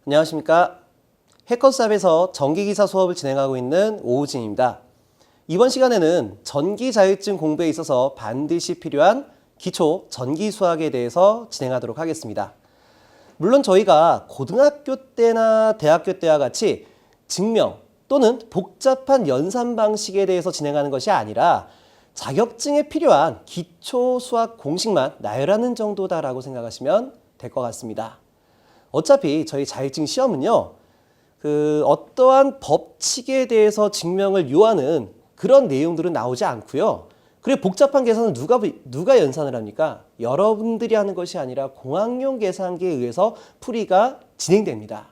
안녕하십니까. 해커스합에서 전기기사 수업을 진행하고 있는 오우진입니다. 이번 시간에는 전기 자율증 공부에 있어서 반드시 필요한 기초 전기 수학에 대해서 진행하도록 하겠습니다. 물론 저희가 고등학교 때나 대학교 때와 같이 증명 또는 복잡한 연산 방식에 대해서 진행하는 것이 아니라 자격증에 필요한 기초 수학 공식만 나열하는 정도다라고 생각하시면 될 것 같습니다. 어차피 저희 자격증 시험은요, 어떠한 법칙에 대해서 증명을 요하는 그런 내용들은 나오지 않고요. 그리고 복잡한 계산은 누가 연산을 합니까? 여러분들이 하는 것이 아니라 공학용 계산기에 의해서 풀이가 진행됩니다.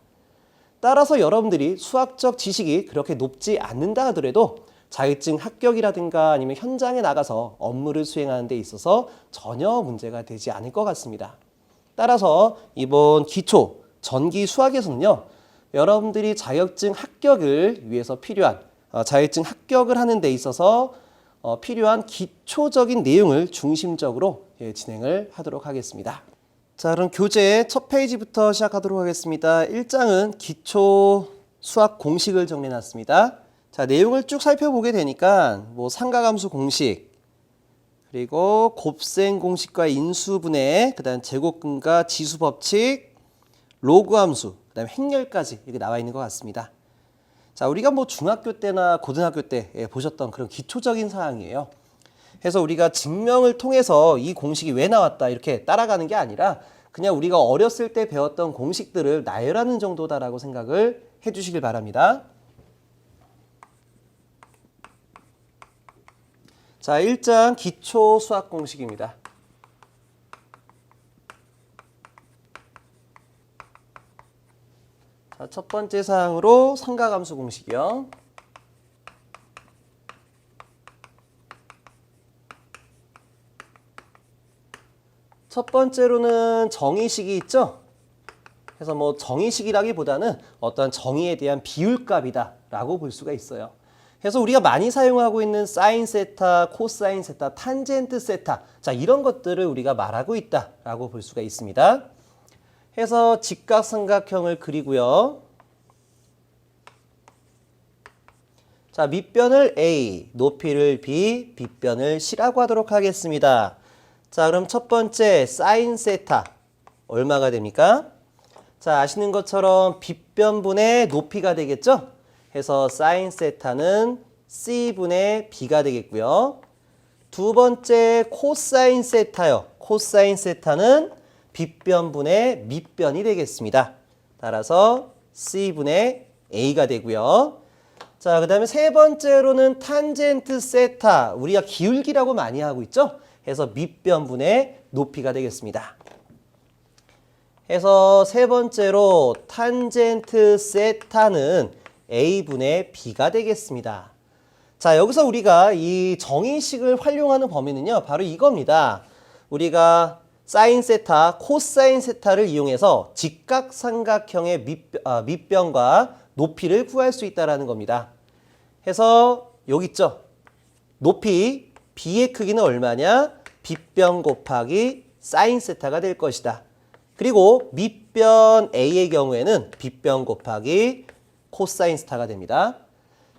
따라서 여러분들이 수학적 지식이 그렇게 높지 않는다 하더라도 자격증 합격이라든가 아니면 현장에 나가서 업무를 수행하는 데 있어서 전혀 문제가 되지 않을 것 같습니다. 따라서 이번 기초 전기 수학에서는요, 여러분들이 자격증 합격을 위해서 필요한 자격증 합격을 하는 데 있어서 필요한 기초적인 내용을 중심적으로 진행을 하도록 하겠습니다. 자, 그럼 교재 첫 페이지부터 시작하도록 하겠습니다. 1장은 기초 수학 공식을 정리해놨습니다. 자, 내용을 쭉 살펴보게 되니까 삼가함수 공식, 그리고 곱셈 공식과 인수분해, 그 다음 제곱근과 지수법칙, 로그 함수, 그 다음에 행렬까지 이렇게 나와 있는 것 같습니다. 자, 우리가 중학교 때나 고등학교 때 보셨던 그런 기초적인 사항이에요. 그래서 우리가 증명을 통해서 이 공식이 왜 나왔다 이렇게 따라가는 게 아니라 그냥 우리가 어렸을 때 배웠던 공식들을 나열하는 정도다라고 생각을 해주시길 바랍니다. 자, 1장 기초 수학 공식입니다. 자, 첫 번째 사항으로 삼가함수 공식이요. 첫 번째로는 정의식이 있죠. 그래서 정의식이라기보다는 어떤 정의에 대한 비율값이다라고 볼 수가 있어요. 그래서 우리가 많이 사용하고 있는 사인 세타, 코사인 세타, 탄젠트 세타, 자, 이런 것들을 우리가 말하고 있다라고 볼 수가 있습니다. 해서 직각삼각형을 그리고요. 자, 밑변을 A, 높이를 B, 빗변을 C라고 하도록 하겠습니다. 자, 그럼 첫 번째 사인 세타 얼마가 됩니까? 자, 아시는 것처럼 빗변분의 높이가 되겠죠? 해서 사인 세타는 C분의 B가 되겠고요. 두 번째 코사인 세타요. 코사인 세타는 빗변분의 밑변이 되겠습니다. 따라서 C분의 A가 되고요. 자, 그 다음에 세 번째로는 탄젠트 세타. 우리가 기울기라고 많이 하고 있죠? 해서 밑변분의 높이가 되겠습니다. 해서 세 번째로 탄젠트 세타는 A분의 B가 되겠습니다. 자, 여기서 우리가 이 정의식을 활용하는 범위는요, 바로 이겁니다. 우리가 사인 세타, 코사인 세타를 이용해서 직각삼각형의 밑변과 높이를 구할 수 있다는 겁니다. 해서 여기 있죠. 높이 B의 크기는 얼마냐? 빗변 곱하기 사인 세타가 될 것이다. 그리고 밑변 A의 경우에는 빗변 곱하기 코사인 세타가 됩니다.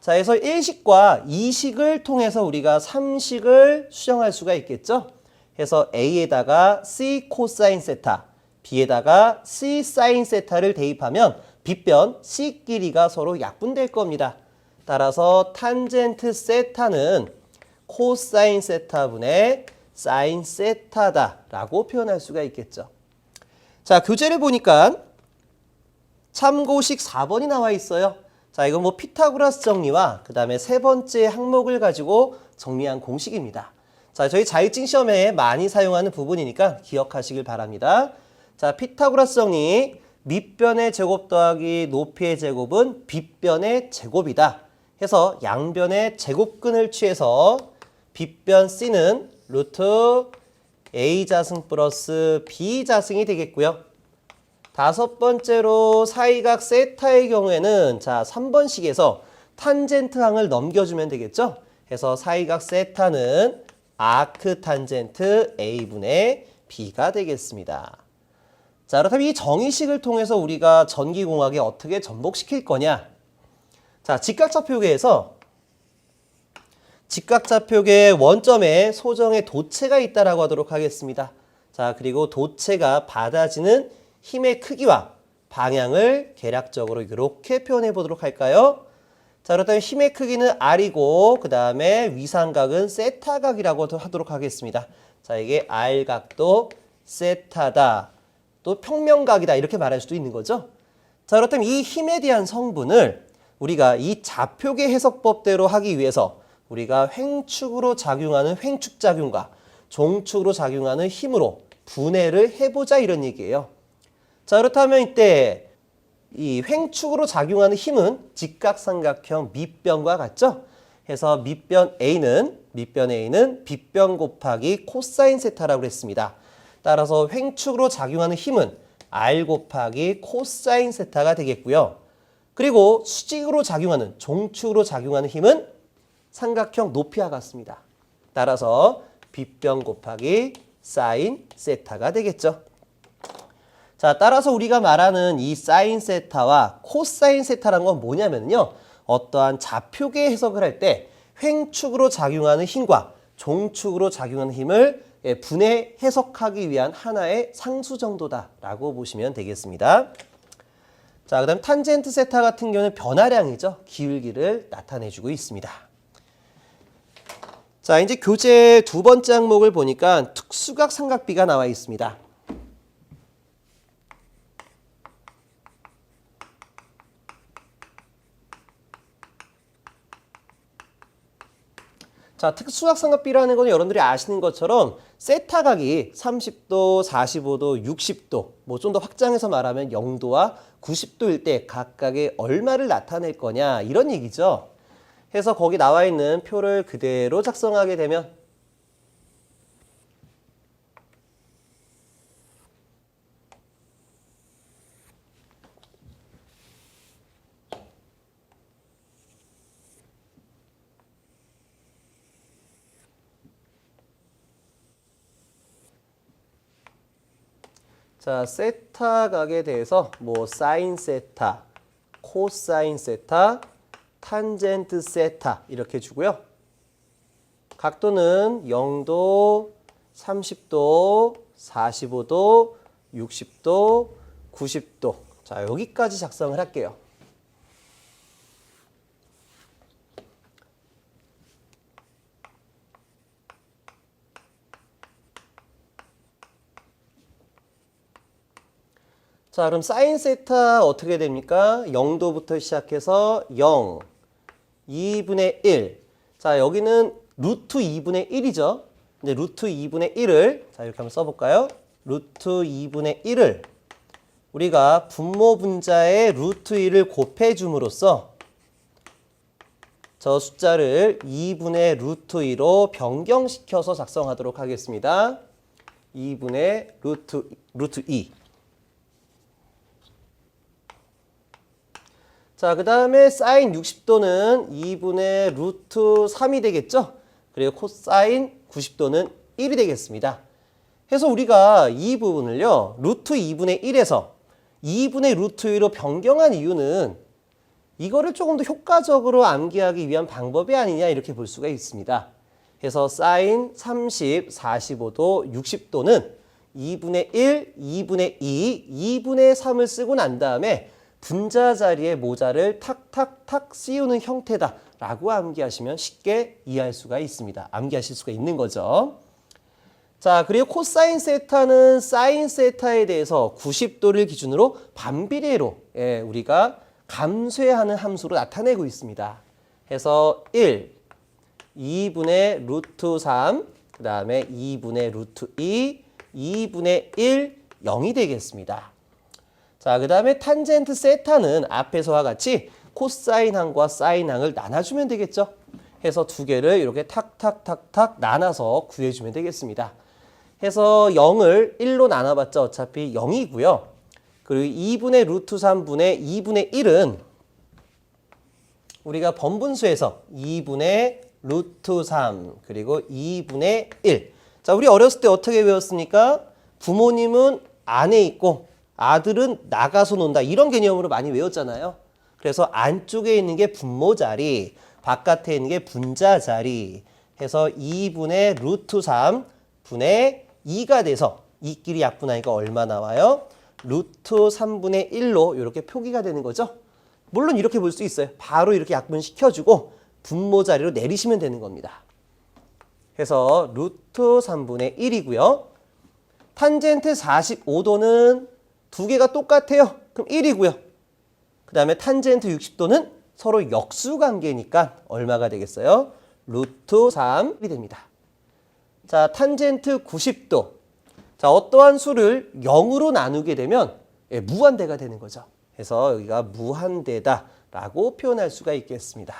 자, 그래서 1식과 2식을 통해서 우리가 3식을 수정할 수가 있겠죠. 해서 A에다가 C 코사인 세타, B에다가 C 사인 세타를 대입하면 빗변 C 길이가 서로 약분될 겁니다. 따라서 탄젠트 세타는 코사인 세타분의 사인 세타다라고 표현할 수가 있겠죠. 자, 교재를 보니까 참고식 4번이 나와 있어요. 자, 이건 피타고라스 정리와 그 다음에 세 번째 항목을 가지고 정리한 공식입니다. 자, 저희 자격증 시험에 많이 사용하는 부분이니까 기억하시길 바랍니다. 자, 피타고라스 정리, 밑변의 제곱 더하기 높이의 제곱은 빗변의 제곱이다. 해서 양변의 제곱근을 취해서 빗변 C는 루트 A자승 플러스 B자승이 되겠고요. 다섯 번째로 사이각 세타의 경우에는 자, 3번식에서 탄젠트항을 넘겨주면 되겠죠. 해서 사이각 세타는 아크 탄젠트 A분의 B가 되겠습니다. 자, 그렇다면 이 정의식을 통해서 우리가 전기공학에 어떻게 전복시킬 거냐? 자, 직각좌표계에서 직각좌표계의 원점에 소정의 도체가 있다라고 하도록 하겠습니다. 자, 그리고 도체가 받아지는 힘의 크기와 방향을 계략적으로 이렇게 표현해 보도록 할까요? 자, 그렇다면 힘의 크기는 R이고 그 다음에 위상각은 세타각이라고 하도록 하겠습니다. 자, 이게 R각도 세타다. 또 평면각이다. 이렇게 말할 수도 있는 거죠. 자, 그렇다면 이 힘에 대한 성분을 우리가 이 좌표계 해석법대로 하기 위해서 우리가 횡축으로 작용하는 횡축작용과 종축으로 작용하는 힘으로 분해를 해보자 이런 얘기예요. 자, 그렇다면 이때 이 횡축으로 작용하는 힘은 직각삼각형 밑변과 같죠? 해서 밑변 A는 빗변 곱하기 코사인 세타라고 했습니다. 따라서 횡축으로 작용하는 힘은 R 곱하기 코사인 세타가 되겠고요. 그리고 수직으로 작용하는 종축으로 작용하는 힘은 삼각형 높이와 같습니다. 따라서 빗변 곱하기 사인 세타가 되겠죠. 자, 따라서 우리가 말하는 이 사인 세타와 코사인 세타란 건 뭐냐면요. 어떠한 좌표계 해석을 할 때 횡축으로 작용하는 힘과 종축으로 작용하는 힘을 분해 해석하기 위한 하나의 상수 정도다라고 보시면 되겠습니다. 자, 그다음 탄젠트 세타 같은 경우는 변화량이죠. 기울기를 나타내주고 있습니다. 자, 이제 교재 두 번째 항목을 보니까 특수각 삼각비가 나와 있습니다. 자, 특수각 삼각비라는 건 여러분들이 아시는 것처럼 세타각이 30도, 45도, 60도, 뭐 좀 더 확장해서 말하면 0도와 90도일 때 각각의 얼마를 나타낼 거냐 이런 얘기죠. 해서 거기 나와 있는 표를 그대로 작성하게 되면 자, 세타각에 대해서 뭐 사인 세타, 코사인 세타, 탄젠트 세타 이렇게 주고요. 각도는 0도, 30도, 45도, 60도, 90도. 자, 여기까지 작성을 할게요. 자, 그럼 사인 세타 어떻게 됩니까? 0도부터 시작해서 0, 2분의 1. 자, 여기는 루트 2분의 1이죠. 이제 루트 2분의 1을 자, 이렇게 한번 써볼까요? 루트 2분의 1을 우리가 분모 분자에 루트 1을 곱해줌으로써 저 숫자를 2분의 루트 2로 변경시켜서 작성하도록 하겠습니다. 2분의 루트 2. 자, 그 다음에 사인 60도는 2분의 루트 3이 되겠죠? 그리고 코사인 90도는 1이 되겠습니다. 해서 우리가 이 부분을요, 루트 2분의 1에서 2분의 루트 2로 변경한 이유는 이거를 조금 더 효과적으로 암기하기 위한 방법이 아니냐 이렇게 볼 수가 있습니다. 그래서 사인 30, 45도, 60도는 2분의 1, 2분의 2, 2분의 3을 쓰고 난 다음에 분자 자리에 모자를 탁탁탁 씌우는 형태다라고 암기하시면 쉽게 이해할 수가 있습니다. 암기하실 수가 있는 거죠. 자, 그리고 코사인 세타는 사인 세타에 대해서 90도를 기준으로 반비례로 우리가 감쇄하는 함수로 나타내고 있습니다. 해서 1, 2분의 루트 3, 그 다음에 2분의 루트 2, 2분의 1, 0이 되겠습니다. 자, 그 다음에 탄젠트 세타는 앞에서와 같이 코사인 항과 사인 항을 나눠주면 되겠죠. 해서 두 개를 이렇게 탁탁탁탁 나눠서 구해주면 되겠습니다. 해서 0을 1로 나눠봤자 어차피 0이고요. 그리고 2분의 루트 3분의 2분의 1은 우리가 번분수에서 2분의 루트 3 그리고 2분의 1. 자, 우리 어렸을 때 어떻게 배웠습니까? 부모님은 안에 있고 아들은 나가서 논다. 이런 개념으로 많이 외웠잖아요. 그래서 안쪽에 있는 게 분모 자리, 바깥에 있는 게 분자 자리 해서 2분의 루트 3 분의 2가 돼서 이끼리 약분하니까 얼마 나와요? 루트 3분의 1로 이렇게 표기가 되는 거죠. 물론 이렇게 볼 수 있어요. 바로 이렇게 약분시켜주고 분모 자리로 내리시면 되는 겁니다. 그래서 루트 3분의 1이고요. 탄젠트 45도는 두 개가 똑같아요. 그럼 1이고요. 그 다음에 탄젠트 60도는 서로 역수관계니까 얼마가 되겠어요? 루트 3이 됩니다. 자, 탄젠트 90도. 자, 어떠한 수를 0으로 나누게 되면 무한대가 되는 거죠. 그래서 여기가 무한대다라고 표현할 수가 있겠습니다.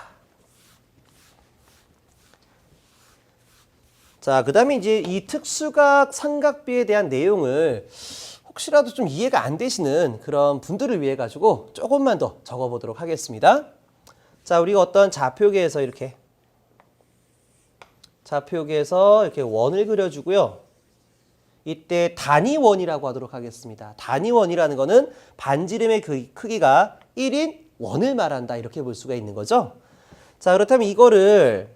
자, 그 다음에 이제 이 특수각 삼각비에 대한 내용을 혹시라도 좀 이해가 안 되시는 그런 분들을 위해 가지고 조금만 더 적어보도록 하겠습니다. 자, 우리가 어떤 좌표계에서 이렇게 원을 그려주고요. 이때 단위원이라고 하도록 하겠습니다. 단위원이라는 거는 반지름의 크기가 1인 원을 말한다. 이렇게 볼 수가 있는 거죠. 자, 그렇다면 이거를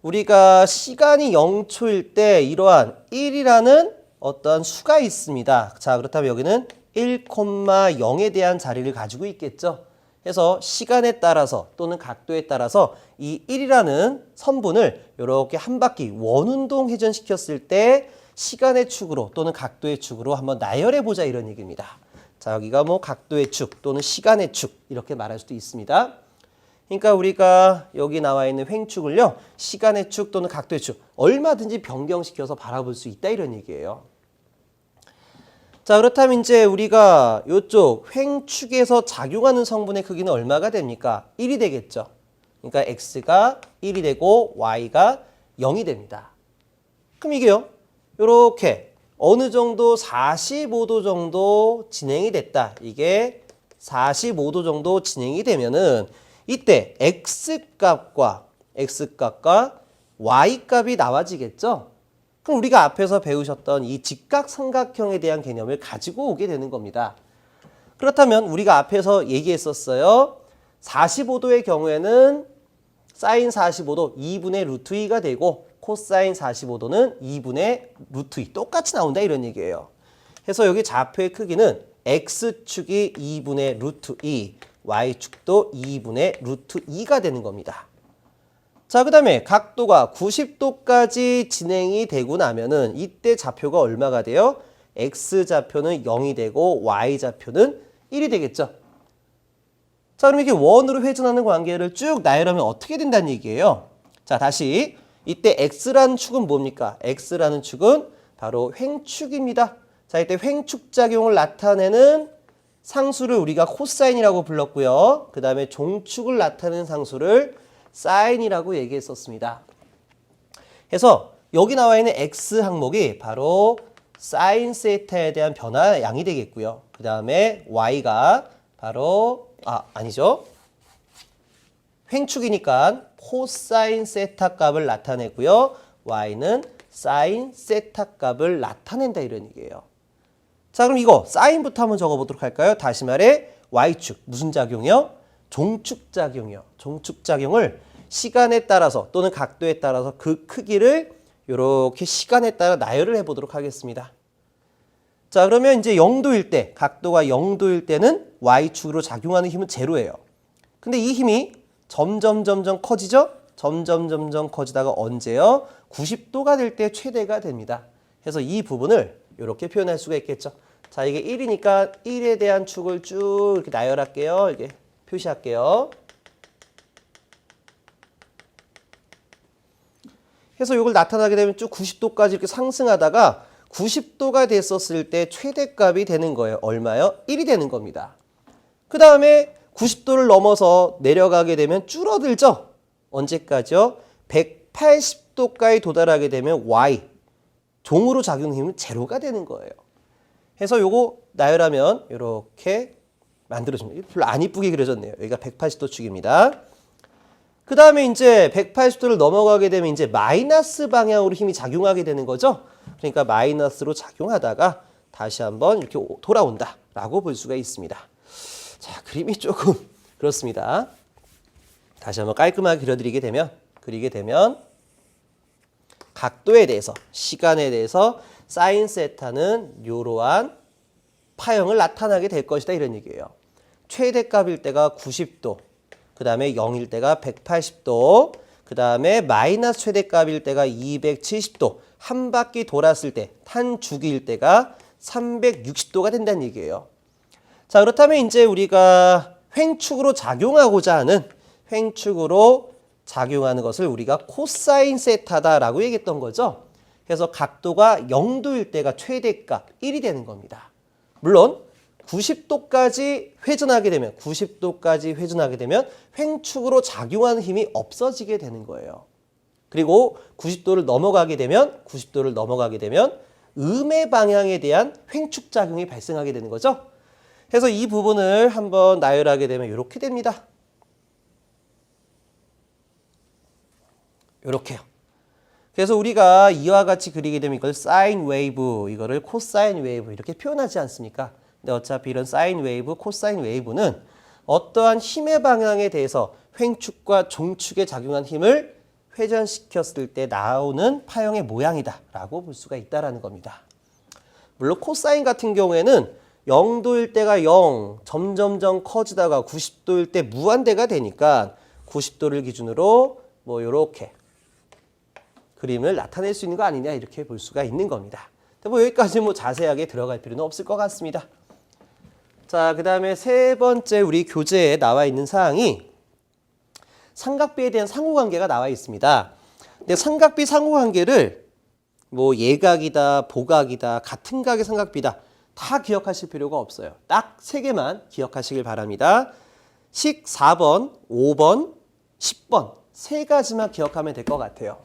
우리가 시간이 0초일 때 이러한 1이라는 어떤 수가 있습니다. 자, 그렇다면 여기는 1,0에 대한 자리를 가지고 있겠죠. 그래서 시간에 따라서 또는 각도에 따라서 이 1이라는 선분을 이렇게 한 바퀴 원운동 회전시켰을 때 시간의 축으로 또는 각도의 축으로 한번 나열해 보자 이런 얘기입니다. 자, 여기가 뭐 각도의 축 또는 시간의 축 이렇게 말할 수도 있습니다. 그러니까 우리가 여기 나와 있는 횡축을요. 시간의 축 또는 각도의 축 얼마든지 변경시켜서 바라볼 수 있다 이런 얘기예요. 자, 그렇다면 이제 우리가 이쪽 횡축에서 작용하는 성분의 크기는 얼마가 됩니까? 1이 되겠죠. 그러니까 x가 1이 되고 y가 0이 됩니다. 그럼 이게요. 이렇게 어느 정도 45도 정도 진행이 됐다. 이게 45도 정도 진행이 되면은 이때 x값과 y값이 나와지겠죠? 그럼 우리가 앞에서 배우셨던 이 직각삼각형에 대한 개념을 가지고 오게 되는 겁니다. 그렇다면 우리가 앞에서 얘기했었어요. 45도의 경우에는 사인 45도 2분의 루트 2가 되고 코사인 45도는 2분의 루트 2 똑같이 나온다 이런 얘기예요. 그래서 여기 좌표의 크기는 x축이 2분의 루트 2, y축도 2분의 루트 2가 되는 겁니다. 자, 그 다음에 각도가 90도까지 진행이 되고 나면은 이때 좌표가 얼마가 돼요? x좌표는 0이 되고 y좌표는 1이 되겠죠. 자, 그럼 이렇게 원으로 회전하는 관계를 쭉 나열하면 어떻게 된다는 얘기예요? 자, 다시 이때 x라는 축은 뭡니까? x라는 축은 바로 횡축입니다. 자, 이때 횡축작용을 나타내는 상수를 우리가 코사인이라고 불렀고요. 그 다음에 종축을 나타내는 상수를 사인이라고 얘기했었습니다. 그래서 여기 나와 있는 x 항목이 바로 사인 세타에 대한 변화 양이 되겠고요. 그 다음에 y가 바로 아니죠. 횡축이니까 코사인 세타 값을 나타내고요. y는 사인 세타 값을 나타낸다 이런 얘기예요. 자, 그럼 이거 사인부터 한번 적어보도록 할까요? 다시 말해 y축 무슨 작용이요? 종축작용이요. 종축작용을 시간에 따라서 또는 각도에 따라서 그 크기를 이렇게 시간에 따라 나열을 해보도록 하겠습니다. 자, 그러면 이제 0도일 때, 각도가 0도일 때는 y축으로 작용하는 힘은 제로예요. 근데 이 힘이 점점 커지죠? 점점 커지다가 언제요? 90도가 될 때 최대가 됩니다. 그래서 이 부분을 이렇게 표현할 수가 있겠죠. 자, 이게 1이니까 1에 대한 축을 쭉 이렇게 나열할게요. 이게 표시할게요. 그래서 이걸 나타나게 되면 쭉 90도까지 이렇게 상승하다가 90도가 됐었을 때 최대값이 되는 거예요. 얼마요? 1이 되는 겁니다. 그 다음에 90도를 넘어서 내려가게 되면 줄어들죠? 언제까지요? 180도까지 도달하게 되면 y, 종으로 작용 힘은 제로가 되는 거예요. 그래서 요거 나열하면 이렇게 만들어집니다. 별로 안 이쁘게 그려졌네요. 여기가 180도 축입니다. 그 다음에 이제 180도를 넘어가게 되면 이제 마이너스 방향으로 힘이 작용하게 되는 거죠. 그러니까 마이너스로 작용하다가 다시 한번 이렇게 돌아온다라고 볼 수가 있습니다. 자, 그림이 조금 그렇습니다. 다시 한번 깔끔하게 그리게 되면 각도에 대해서, 시간에 대해서 사인 세타는 이러한 파형을 나타나게 될 것이다 이런 얘기예요. 최대값일 때가 90도, 그 다음에 0일 때가 180도, 그 다음에 마이너스 최대값일 때가 270도, 한 바퀴 돌았을 때 탄주기일 때가 360도가 된다는 얘기예요. 자, 그렇다면 이제 우리가 횡축으로 작용하고자 하는 것을 우리가 코사인 세타다라고 얘기했던 거죠. 그래서 각도가 0도일 때가 최대값 1이 되는 겁니다. 물론 90도까지 회전하게 되면 횡축으로 작용하는 힘이 없어지게 되는 거예요. 그리고 90도를 넘어가게 되면 음의 방향에 대한 횡축 작용이 발생하게 되는 거죠. 그래서 이 부분을 한번 나열하게 되면 이렇게 됩니다. 이렇게요. 그래서 우리가 이와 같이 그리게 되면 이걸 사인 웨이브, 이거를 코사인 웨이브 이렇게 표현하지 않습니까? 근데 어차피 이런 사인 웨이브, 코사인 웨이브는 어떠한 힘의 방향에 대해서 횡축과 종축에 작용한 힘을 회전시켰을 때 나오는 파형의 모양이다라고 볼 수가 있다라는 겁니다. 물론 코사인 같은 경우에는 0도일 때가 0, 점점점 커지다가 90도일 때 무한대가 되니까 90도를 기준으로 뭐 이렇게 그림을 나타낼 수 있는 거 아니냐 이렇게 볼 수가 있는 겁니다. 뭐 여기까지 뭐 자세하게 들어갈 필요는 없을 것 같습니다. 자, 그 다음에 세 번째 우리 교재에 나와 있는 사항이 삼각비에 대한 상호관계가 나와 있습니다. 근데 삼각비 상호관계를 뭐 예각이다, 보각이다, 같은 각의 삼각비다 다 기억하실 필요가 없어요. 딱 세 개만 기억하시길 바랍니다. 식 4번, 5번, 10번 세 가지만 기억하면 될 것 같아요.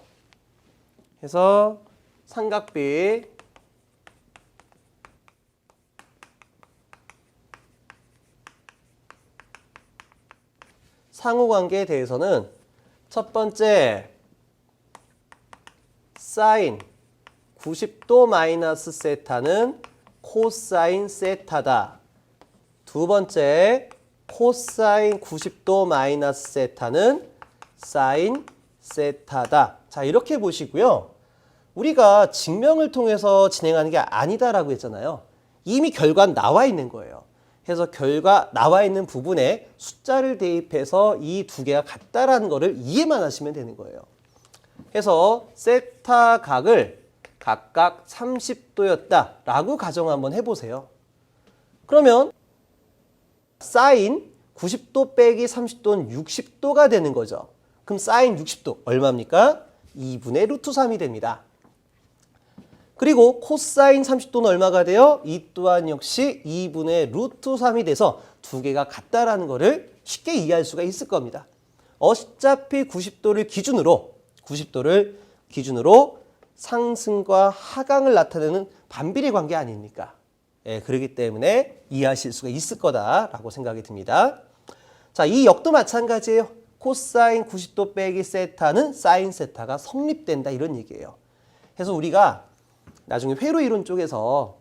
그래서 삼각비 상호관계에 대해서는 첫 번째 사인 90도 마이너스 세타는 코사인 세타다. 두 번째 코사인 90도 마이너스 세타는 사인 세타다. 자, 이렇게 보시고요. 우리가 증명을 통해서 진행하는 게 아니다라고 했잖아요. 이미 결과는 나와 있는 거예요. 그래서 결과 나와 있는 부분에 숫자를 대입해서 이 두 개가 같다라는 거를 이해만 하시면 되는 거예요. 그래서 세타 각을 각각 30도였다라고 가정 한번 해보세요. 그러면 사인 90도 빼기 30도는 60도가 되는 거죠. 그럼 사인 60도 얼마입니까? 2분의 루트 3이 됩니다. 그리고 코사인 30도는 얼마가 돼요? 이 또한 역시 2분의 루트 3이 돼서 두 개가 같다라는 거를 쉽게 이해할 수가 있을 겁니다. 어차피 90도를 기준으로 상승과 하강을 나타내는 반비례 관계 아닙니까? 예, 그렇기 때문에 이해하실 수가 있을 거다라고 생각이 듭니다. 자, 이 역도 마찬가지예요. 코사인 90도 빼기 세타는 사인 세타가 성립된다 이런 얘기예요. 그래서 우리가 나중에 회로 이론 쪽에서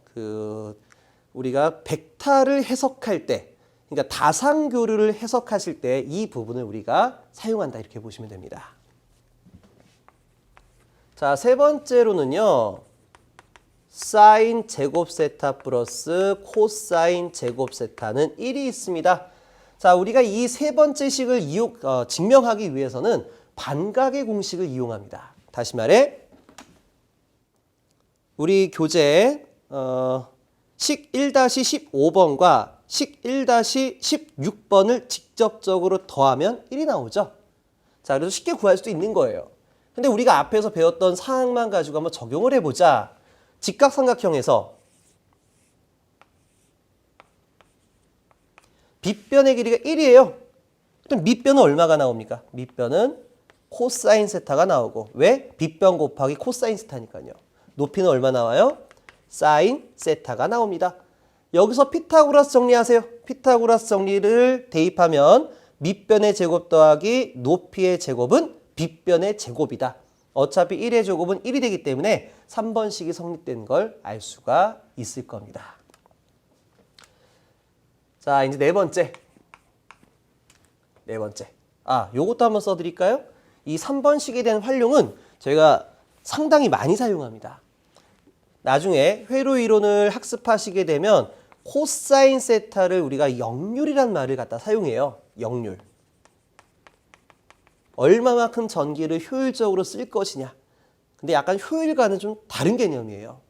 우리가 벡터를 해석할 때, 그러니까 다상교류를 해석하실 때 이 부분을 우리가 사용한다 이렇게 보시면 됩니다. 자, 세 번째로는요. 사인 제곱 세타 플러스 코사인 제곱 세타는 1이 있습니다. 자, 우리가 이 세 번째 식을 증명하기 위해서는 반각의 공식을 이용합니다. 다시 말해 우리 교재에 식 1-15번과 식 1-16번을 직접적으로 더하면 1이 나오죠. 자, 그래서 쉽게 구할 수도 있는 거예요. 근데 우리가 앞에서 배웠던 사항만 가지고 한번 적용을 해보자. 직각삼각형에서 빗변의 길이가 1이에요. 그럼 밑변은 얼마가 나옵니까? 밑변은 코사인 세타가 나오고. 왜? 빗변 곱하기 코사인 세타니까요. 높이는 얼마 나와요? 사인 세타가 나옵니다. 여기서 피타고라스 정리하세요. 피타고라스 정리를 대입하면 밑변의 제곱 더하기 높이의 제곱은 빗변의 제곱이다. 어차피 1의 제곱은 1이 되기 때문에 3번식이 성립된 걸 알 수가 있을 겁니다. 자, 이제 네 번째. 요것도 한번 써드릴까요? 이 3번식에 대한 활용은 저희가 상당히 많이 사용합니다. 나중에 회로 이론을 학습하시게 되면 코사인 세타를 우리가 역률이란 말을 갖다 사용해요. 역률. 얼마만큼 전기를 효율적으로 쓸 것이냐. 근데 약간 효율과는 좀 다른 개념이에요.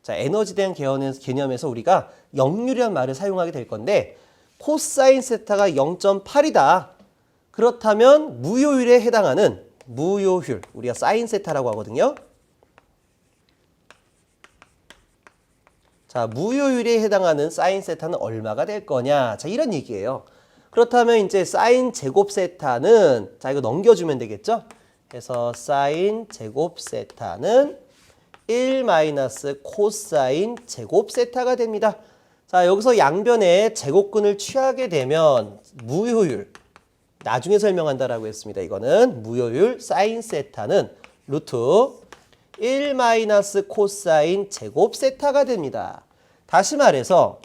자, 에너지에 대한 개념에서 우리가 역률이란 말을 사용하게 될 건데 코사인 세타가 0.8이다. 그렇다면 무효율에 해당하는 무효율, 우리가 사인 세타라고 하거든요. 자, 무효율에 해당하는 사인 세타는 얼마가 될 거냐. 자, 이런 얘기예요. 그렇다면 이제 사인 제곱 세타는, 자, 이거 넘겨주면 되겠죠? 그래서 사인 제곱 세타는 1 마이너스 코사인 제곱 세타가 됩니다. 자, 여기서 양변에 제곱근을 취하게 되면 무효율, 나중에 설명한다라고 했습니다. 이거는 무효율 사인 세타는 루트 1 마이너스 코사인 제곱 세타가 됩니다. 다시 말해서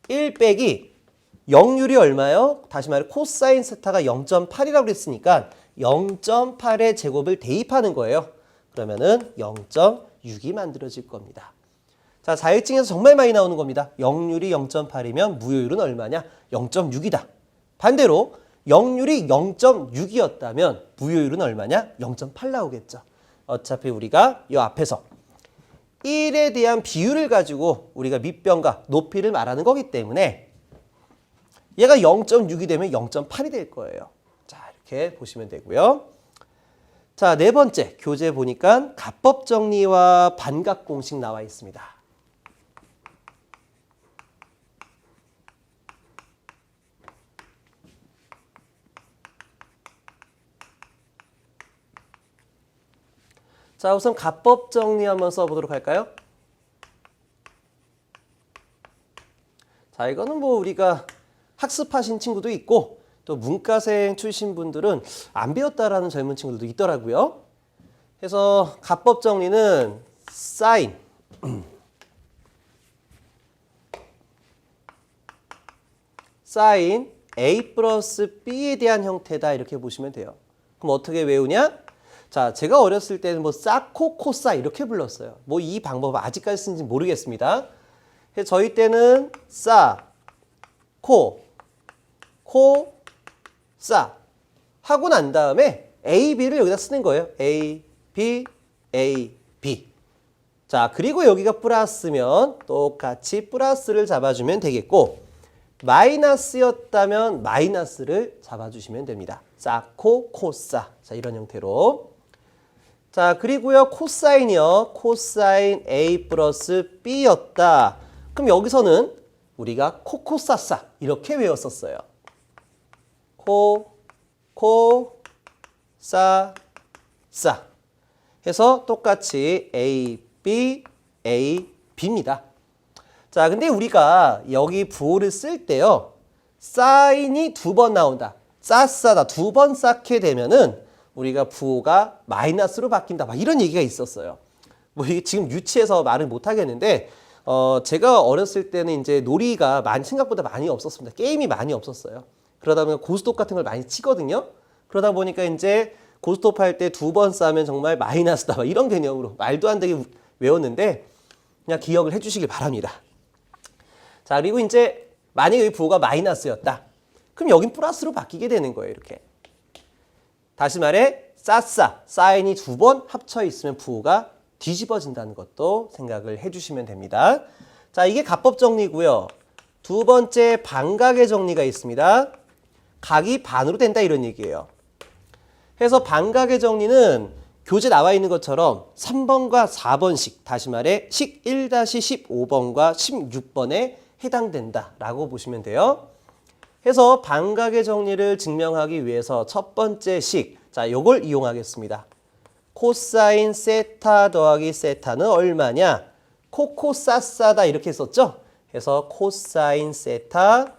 1 빼기 역률이 얼마요? 다시 말해 코사인 세타가 0.8이라고 그랬으니까 0.8의 제곱을 대입하는 거예요. 그러면은 0.6이 만들어질 겁니다. 자, 자율증에서 정말 많이 나오는 겁니다. 역률이 0.8이면 무효율은 얼마냐? 0.6이다. 반대로 역률이 0.6이었다면 무효율은 얼마냐? 0.8 나오겠죠. 어차피 우리가 이 앞에서 1에 대한 비율을 가지고 우리가 밑변과 높이를 말하는 거기 때문에 얘가 0.6이 되면 0.8이 될 거예요. 자, 이렇게 보시면 되고요. 자, 네 번째 교재 보니까 가법 정리와 반각 공식 나와 있습니다. 자, 우선 가법 정리 한번 써보도록 할까요? 자, 이거는 뭐 우리가 학습하신 친구도 있고 또 문과생 출신 분들은 안 배웠다라는 젊은 친구들도 있더라고요. 그래서 가법 정리는 사인 사인 A 플러스 B에 대한 형태다 이렇게 보시면 돼요. 그럼 어떻게 외우냐? 자, 제가 어렸을 때는 뭐 사코, 코사 이렇게 불렀어요. 뭐 이 방법 아직까지 쓰는지 모르겠습니다. 그래서 저희 때는 사, 코, 사 하고 난 다음에 A, B를 여기다 쓰는 거예요. A, B, A, B. 자, 그리고 여기가 플러스면 똑같이 플러스를 잡아주면 되겠고 마이너스였다면 마이너스를 잡아주시면 됩니다. 사코, 코사. 자, 이런 형태로. 자, 그리고요, 코사인이요. 코사인 A 플러스 B였다. 그럼 여기서는 우리가 코코사사 이렇게 외웠었어요. 사 해서 똑같이 A, B, A, B입니다. 자, 근데 우리가 여기 부호를 쓸 때요. 사인이 두 번 나온다. 싸다. 두 번 쌓게 되면은 우리가 부호가 마이너스로 바뀐다. 막 이런 얘기가 있었어요. 뭐 이게 지금 유치해서 말을 못 하겠는데, 제가 어렸을 때는 이제 놀이가 생각보다 많이 없었습니다. 게임이 많이 없었어요. 그러다 보니까 고스톱 같은 걸 많이 치거든요. 그러다 보니까 이제 고스톱 할 때 두 번 싸면 정말 마이너스다. 막 이런 개념으로 말도 안 되게 외웠는데 그냥 기억을 해주시길 바랍니다. 자, 그리고 이제 만약에 여기 부호가 마이너스였다. 그럼 여긴 플러스로 바뀌게 되는 거예요. 이렇게. 다시 말해 사인이 두 번 합쳐 있으면 부호가 뒤집어진다는 것도 생각을 해주시면 됩니다. 자, 이게 가법 정리고요. 두 번째 반각의 정리가 있습니다. 각이 반으로 된다 이런 얘기예요. 그래서 반각의 정리는 교재 나와 있는 것처럼 3번과 4번식, 다시 말해 식 1-15번과 16번에 해당된다라고 보시면 돼요. 해서 반각의 정리를 증명하기 위해서 첫 번째 식, 자, 요걸 이용하겠습니다. 코사인 세타 더하기 세타는 얼마냐? 코코사사다 이렇게 썼죠? 그래서 코사인 세타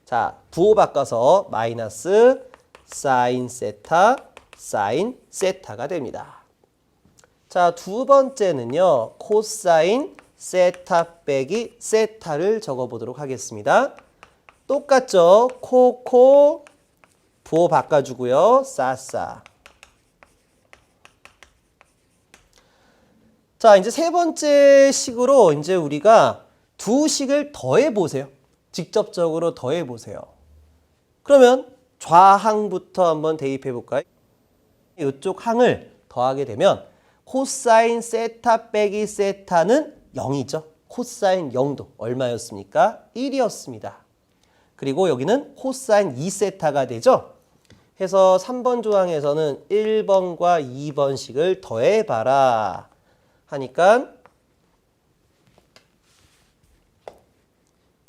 자, 부호 바꿔서 마이너스 사인 세타, 사인 세타가 됩니다. 자, 두 번째는요. 코사인 세타 빼기 세타를 적어보도록 하겠습니다. 똑같죠? 코, 부호 바꿔주고요. 싸. 자, 이제 세 번째 식으로 이제 우리가 두 식을 더해 보세요. 직접적으로 더해 보세요. 그러면 좌항부터 한번 대입해 볼까요? 이쪽 항을 더하게 되면 코사인 세타 빼기 세타는 0이죠. 코사인 0도 얼마였습니까? 1이었습니다. 그리고 여기는 코사인 2세타가 되죠. 해서 3번 조항에서는 1번과 2번식을 더해봐라 하니까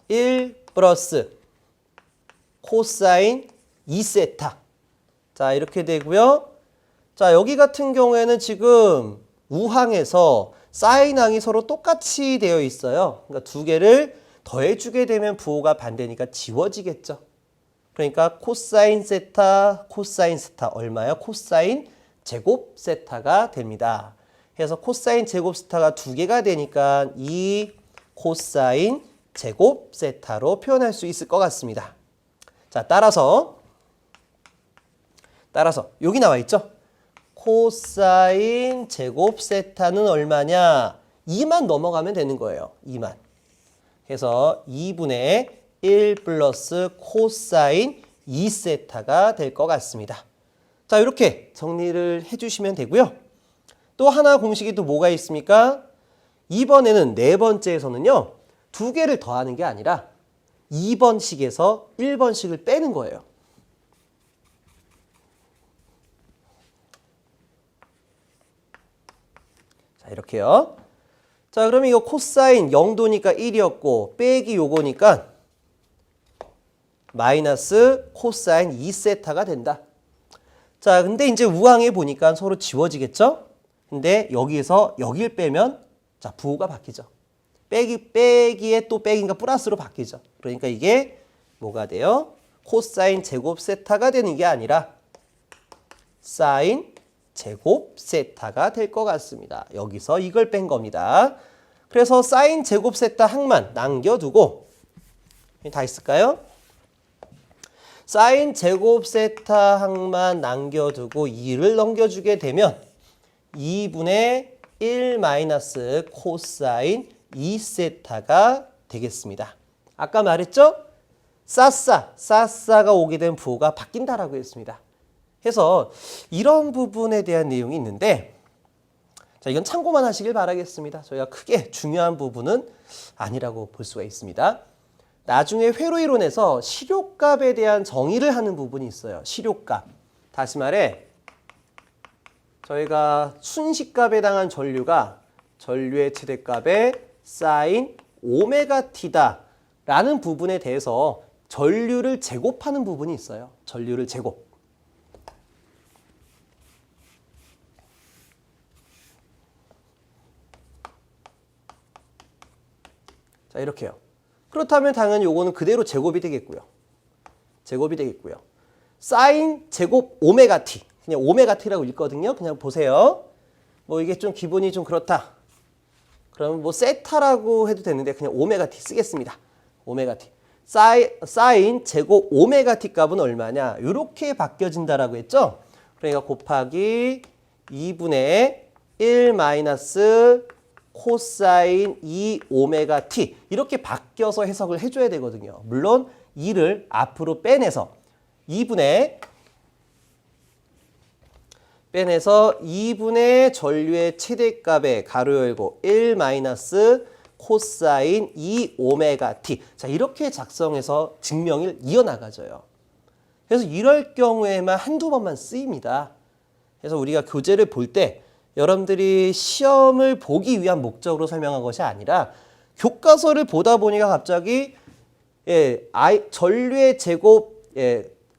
1 플러스 코사인 2세타. 자, 이렇게 되고요. 자, 여기 같은 경우에는 지금 우항에서 사인항이 서로 똑같이 되어 있어요. 그러니까 두 개를 더해주게 되면 부호가 반대니까 지워지겠죠. 그러니까 코사인 세타, 코사인 세타 얼마요? 코사인 제곱 세타가 됩니다. 그래서 코사인 제곱 세타가 두 개가 되니까 이 코사인 제곱 세타로 표현할 수 있을 것 같습니다. 자, 따라서 여기 나와 있죠? 코사인 제곱 세타는 얼마냐? 2만 넘어가면 되는 거예요. 2만. 그래서 2분의 1 플러스 코사인 2세타가 될 것 같습니다. 자, 이렇게 정리를 해주시면 되고요. 또 하나 공식이 또 뭐가 있습니까? 이번에는 네 번째에서는요. 두 개를 더하는 게 아니라 2번식에서 1번식을 빼는 거예요. 자, 이렇게요. 자, 그러면 이거 코사인 0도니까 1이었고 빼기 요거니까 마이너스 코사인 2세타가 된다. 자, 근데 이제 우항에 보니까 서로 지워지겠죠? 근데 여기에서 여길 빼면 자, 부호가 바뀌죠. 빼기에 또 빼기인가 플러스로 바뀌죠. 그러니까 이게 뭐가 돼요? 코사인 제곱 세타가 되는 게 아니라 사인 제곱 세타가 될 것 같습니다. 여기서 이걸 뺀 겁니다. 그래서 사인 제곱 세타 항만 남겨두고 다 있을까요? 사인 제곱 세타 항만 남겨두고 2를 넘겨주게 되면 2분의 1 마이너스 코사인 2세타가 되겠습니다. 아까 말했죠? 싸싸가 오게 된 부호가 바뀐다라고 했습니다. 해서 이런 부분에 대한 내용이 있는데 자, 이건 참고만 하시길 바라겠습니다. 저희가 크게 중요한 부분은 아니라고 볼 수가 있습니다. 나중에 회로이론에서 실효값에 대한 정의를 하는 부분이 있어요. 실효값. 다시 말해 저희가 순식값에 해당한 전류가 전류의 최대값의 사인 오메가 t다 라는 부분에 대해서 전류를 제곱하는 부분이 있어요. 전류를 제곱. 자, 이렇게요. 그렇다면 당연히 요거는 그대로 제곱이 되겠고요. 사인 제곱 오메가 t. 그냥 오메가 t라고 읽거든요. 그냥 보세요. 뭐 이게 좀 기분이 좀 그렇다. 그러면 뭐 세타라고 해도 되는데 그냥 오메가 t 쓰겠습니다. 오메가 t. 사인 제곱 오메가 t 값은 얼마냐? 이렇게 바뀌어진다라고 했죠? 그러니까 곱하기 2분의 1 마이너스 코사인 2 오메가 t 이렇게 바뀌어서 해석을 해줘야 되거든요. 물론 2를 앞으로 빼내서 2분의 전류의 최대값의 가로 열고 1 마이너스 코사인 2 오메가 t. 자, 이렇게 작성해서 증명을 이어나가져요. 그래서 이럴 경우에만 한두 번만 쓰입니다. 그래서 우리가 교재를 볼 때 여러분들이 시험을 보기 위한 목적으로 설명한 것이 아니라 교과서를 보다 보니까 갑자기 전류의 제곱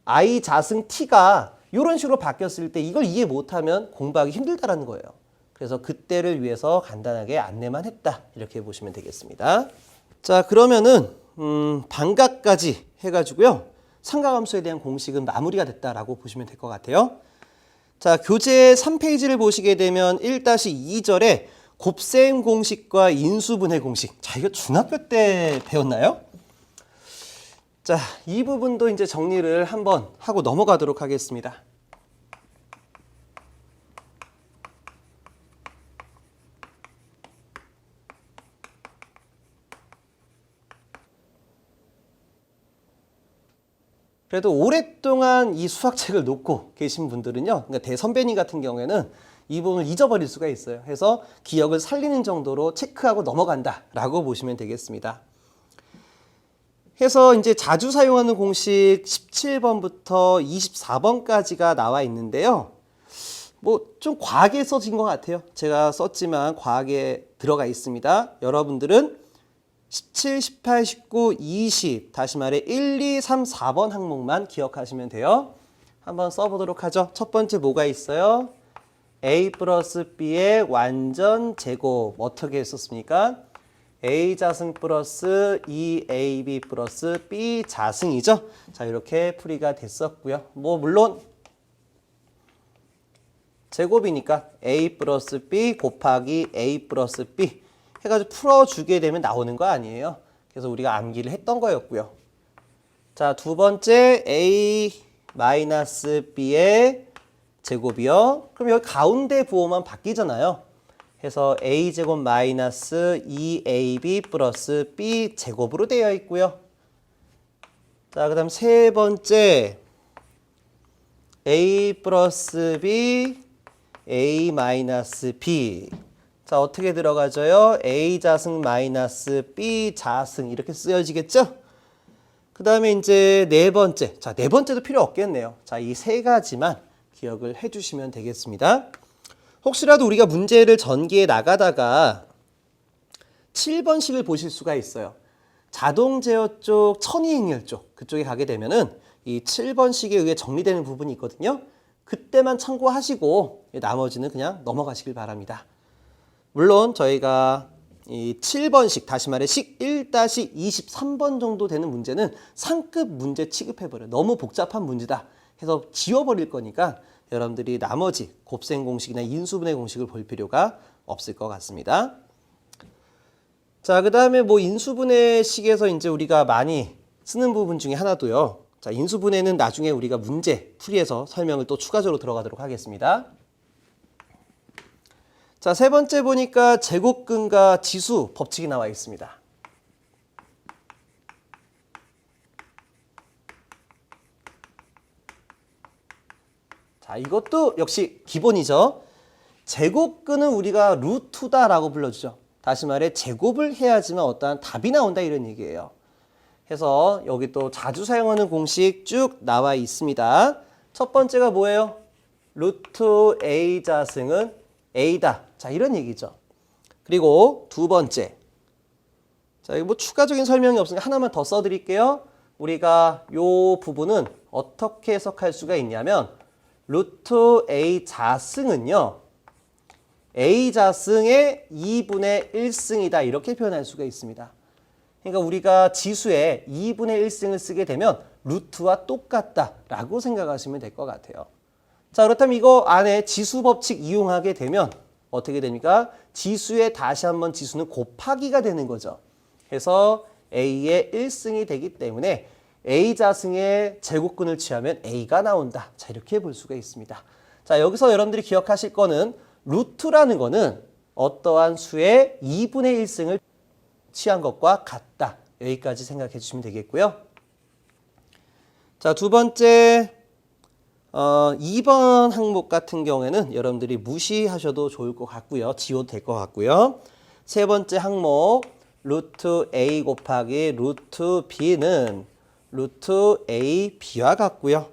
I 자승 t가 이런 식으로 바뀌었을 때 이걸 이해 못하면 공부하기 힘들다라는 거예요. 그래서 그때를 위해서 간단하게 안내만 했다. 이렇게 보시면 되겠습니다. 자, 그러면은 반각까지 해가지고요. 삼각함수에 대한 공식은 마무리가 됐다라고 보시면 될 것 같아요. 자, 교재 3페이지를 보시게 되면 1-2절에 곱셈 공식과 인수분해 공식. 자, 이거 중학교 때 배웠나요? 자, 이 부분도 이제 정리를 한번 하고 넘어가도록 하겠습니다. 그래도 오랫동안 이 수학책을 놓고 계신 분들은요, 그러니까 대선배님 같은 경우에는 이 부분을 잊어버릴 수가 있어요. 해서 기억을 살리는 정도로 체크하고 넘어간다라고 보시면 되겠습니다. 해서 이제 자주 사용하는 공식 17번부터 24번까지가 나와 있는데요. 뭐 좀 과하게 써진 것 같아요. 제가 썼지만 과하게 들어가 있습니다. 여러분들은 17, 18, 19, 20 다시 말해 1, 2, 3, 4번 항목만 기억하시면 돼요. 한번 써보도록 하죠. 첫 번째 뭐가 있어요? A 플러스 B의 완전 제곱 어떻게 했었습니까? A 자승 플러스 2AB 플러스 B 자승이죠. 자, 이렇게 풀이가 됐었고요. 뭐 물론 제곱이니까 A 플러스 B 곱하기 A 플러스 B 해가지고 풀어주게 되면 나오는 거 아니에요. 그래서 우리가 암기를 했던 거였고요. 자, 두 번째 A 마이너스 B의 제곱이요. 그럼 여기 가운데 부호만 바뀌잖아요. 해서 A제곱 마이너스 2AB 플러스 B 제곱으로 되어 있고요. 자, 그 다음 세 번째 A 플러스 B A 마이너스 B. 자, 어떻게 들어가져요? A 자승 마이너스 B 자승 이렇게 쓰여지겠죠? 그 다음에 이제 네 번째. 자, 네 번째도 필요 없겠네요. 자, 이 세 가지만 기억을 해주시면 되겠습니다. 혹시라도 우리가 문제를 전기에 나가다가 7번식을 보실 수가 있어요. 자동 제어 쪽, 천이행렬 쪽 그쪽에 가게 되면은 이 7번식에 의해 정리되는 부분이 있거든요. 그때만 참고하시고 나머지는 그냥 넘어가시길 바랍니다. 물론 저희가 이 7번식, 다시 말해 식 1-23번 정도 되는 문제는 상급 문제 취급해버려요. 너무 복잡한 문제다 해서 지워버릴 거니까 여러분들이 나머지 곱셈 공식이나 인수분해 공식을 볼 필요가 없을 것 같습니다. 자, 그 다음에 뭐 인수분해식에서 이제 우리가 많이 쓰는 부분 중에 하나도요. 자, 인수분해는 나중에 우리가 문제 풀이해서 설명을 또 추가적으로 들어가도록 하겠습니다. 자, 세 번째 보니까 제곱근과 지수 법칙이 나와 있습니다. 자, 이것도 역시 기본이죠. 제곱근은 우리가 루트다라고 불러주죠. 다시 말해 제곱을 해야지만 어떠한 답이 나온다 이런 얘기예요. 해서 여기 또 자주 사용하는 공식 쭉 나와 있습니다. 첫 번째가 뭐예요? 루트 A 자승은 A다. 자, 이런 얘기죠. 그리고 두 번째. 자, 이거 뭐 추가적인 설명이 없으니까 하나만 더 써드릴게요. 우리가 요 부분은 어떻게 해석할 수가 있냐면 루트 A 자승은요. A 자승의 2분의 1승이다. 이렇게 표현할 수가 있습니다. 그러니까 우리가 지수에 2분의 1승을 쓰게 되면 루트와 똑같다라고 생각하시면 될 것 같아요. 자, 그렇다면 이거 안에 지수 법칙 이용하게 되면 어떻게 됩니까? 지수에 다시 한번 지수는 곱하기가 되는 거죠. 그래서 A의 1승이 되기 때문에 A 자승의 제곱근을 취하면 A가 나온다. 자, 이렇게 볼 수가 있습니다. 자, 여기서 여러분들이 기억하실 거는 루트라는 거는 어떠한 수의 2분의 1승을 취한 것과 같다. 여기까지 생각해 주시면 되겠고요. 자, 두 번째 2번 항목 같은 경우에는 여러분들이 무시하셔도 좋을 것 같고요. 지워도 될 것 같고요. 세 번째 항목 루트 A 곱하기 루트 B는 루트 A, B와 같고요.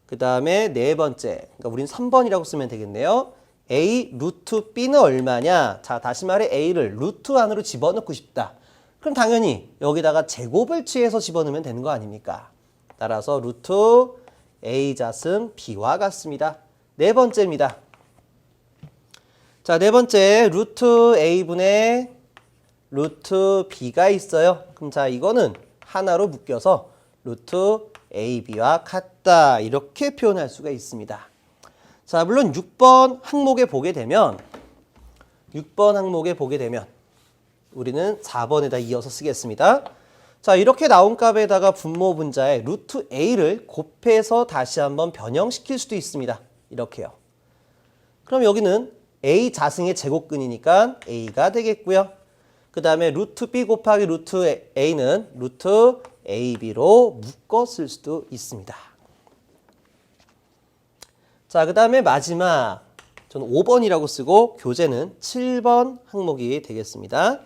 그 다음에 네 번째, 그러니까 우린 3번이라고 쓰면 되겠네요. A 루트 B는 얼마냐? 자, 다시 말해 A를 루트 안으로 집어넣고 싶다. 그럼 당연히 여기다가 제곱을 취해서 집어넣으면 되는 거 아닙니까? 따라서 루트 A 자승 B와 같습니다. 네 번째입니다. 자, 네 번째 루트 A분의 루트 B가 있어요. 그럼 자, 이거는 하나로 묶여서 루트 AB와 같다. 이렇게 표현할 수가 있습니다. 자, 물론 6번 항목에 보게 되면 우리는 4번에다 이어서 쓰겠습니다. 자, 이렇게 나온 값에다가 분모 분자에 루트 A를 곱해서 다시 한번 변형시킬 수도 있습니다. 이렇게요. 그럼 여기는 A 자승의 제곱근이니까 A가 되겠고요. 그 다음에 루트 B 곱하기 루트 A는 루트 AB로 묶어 쓸 수도 있습니다. 자, 그 다음에 마지막 저는 5번이라고 쓰고 교재는 7번 항목이 되겠습니다.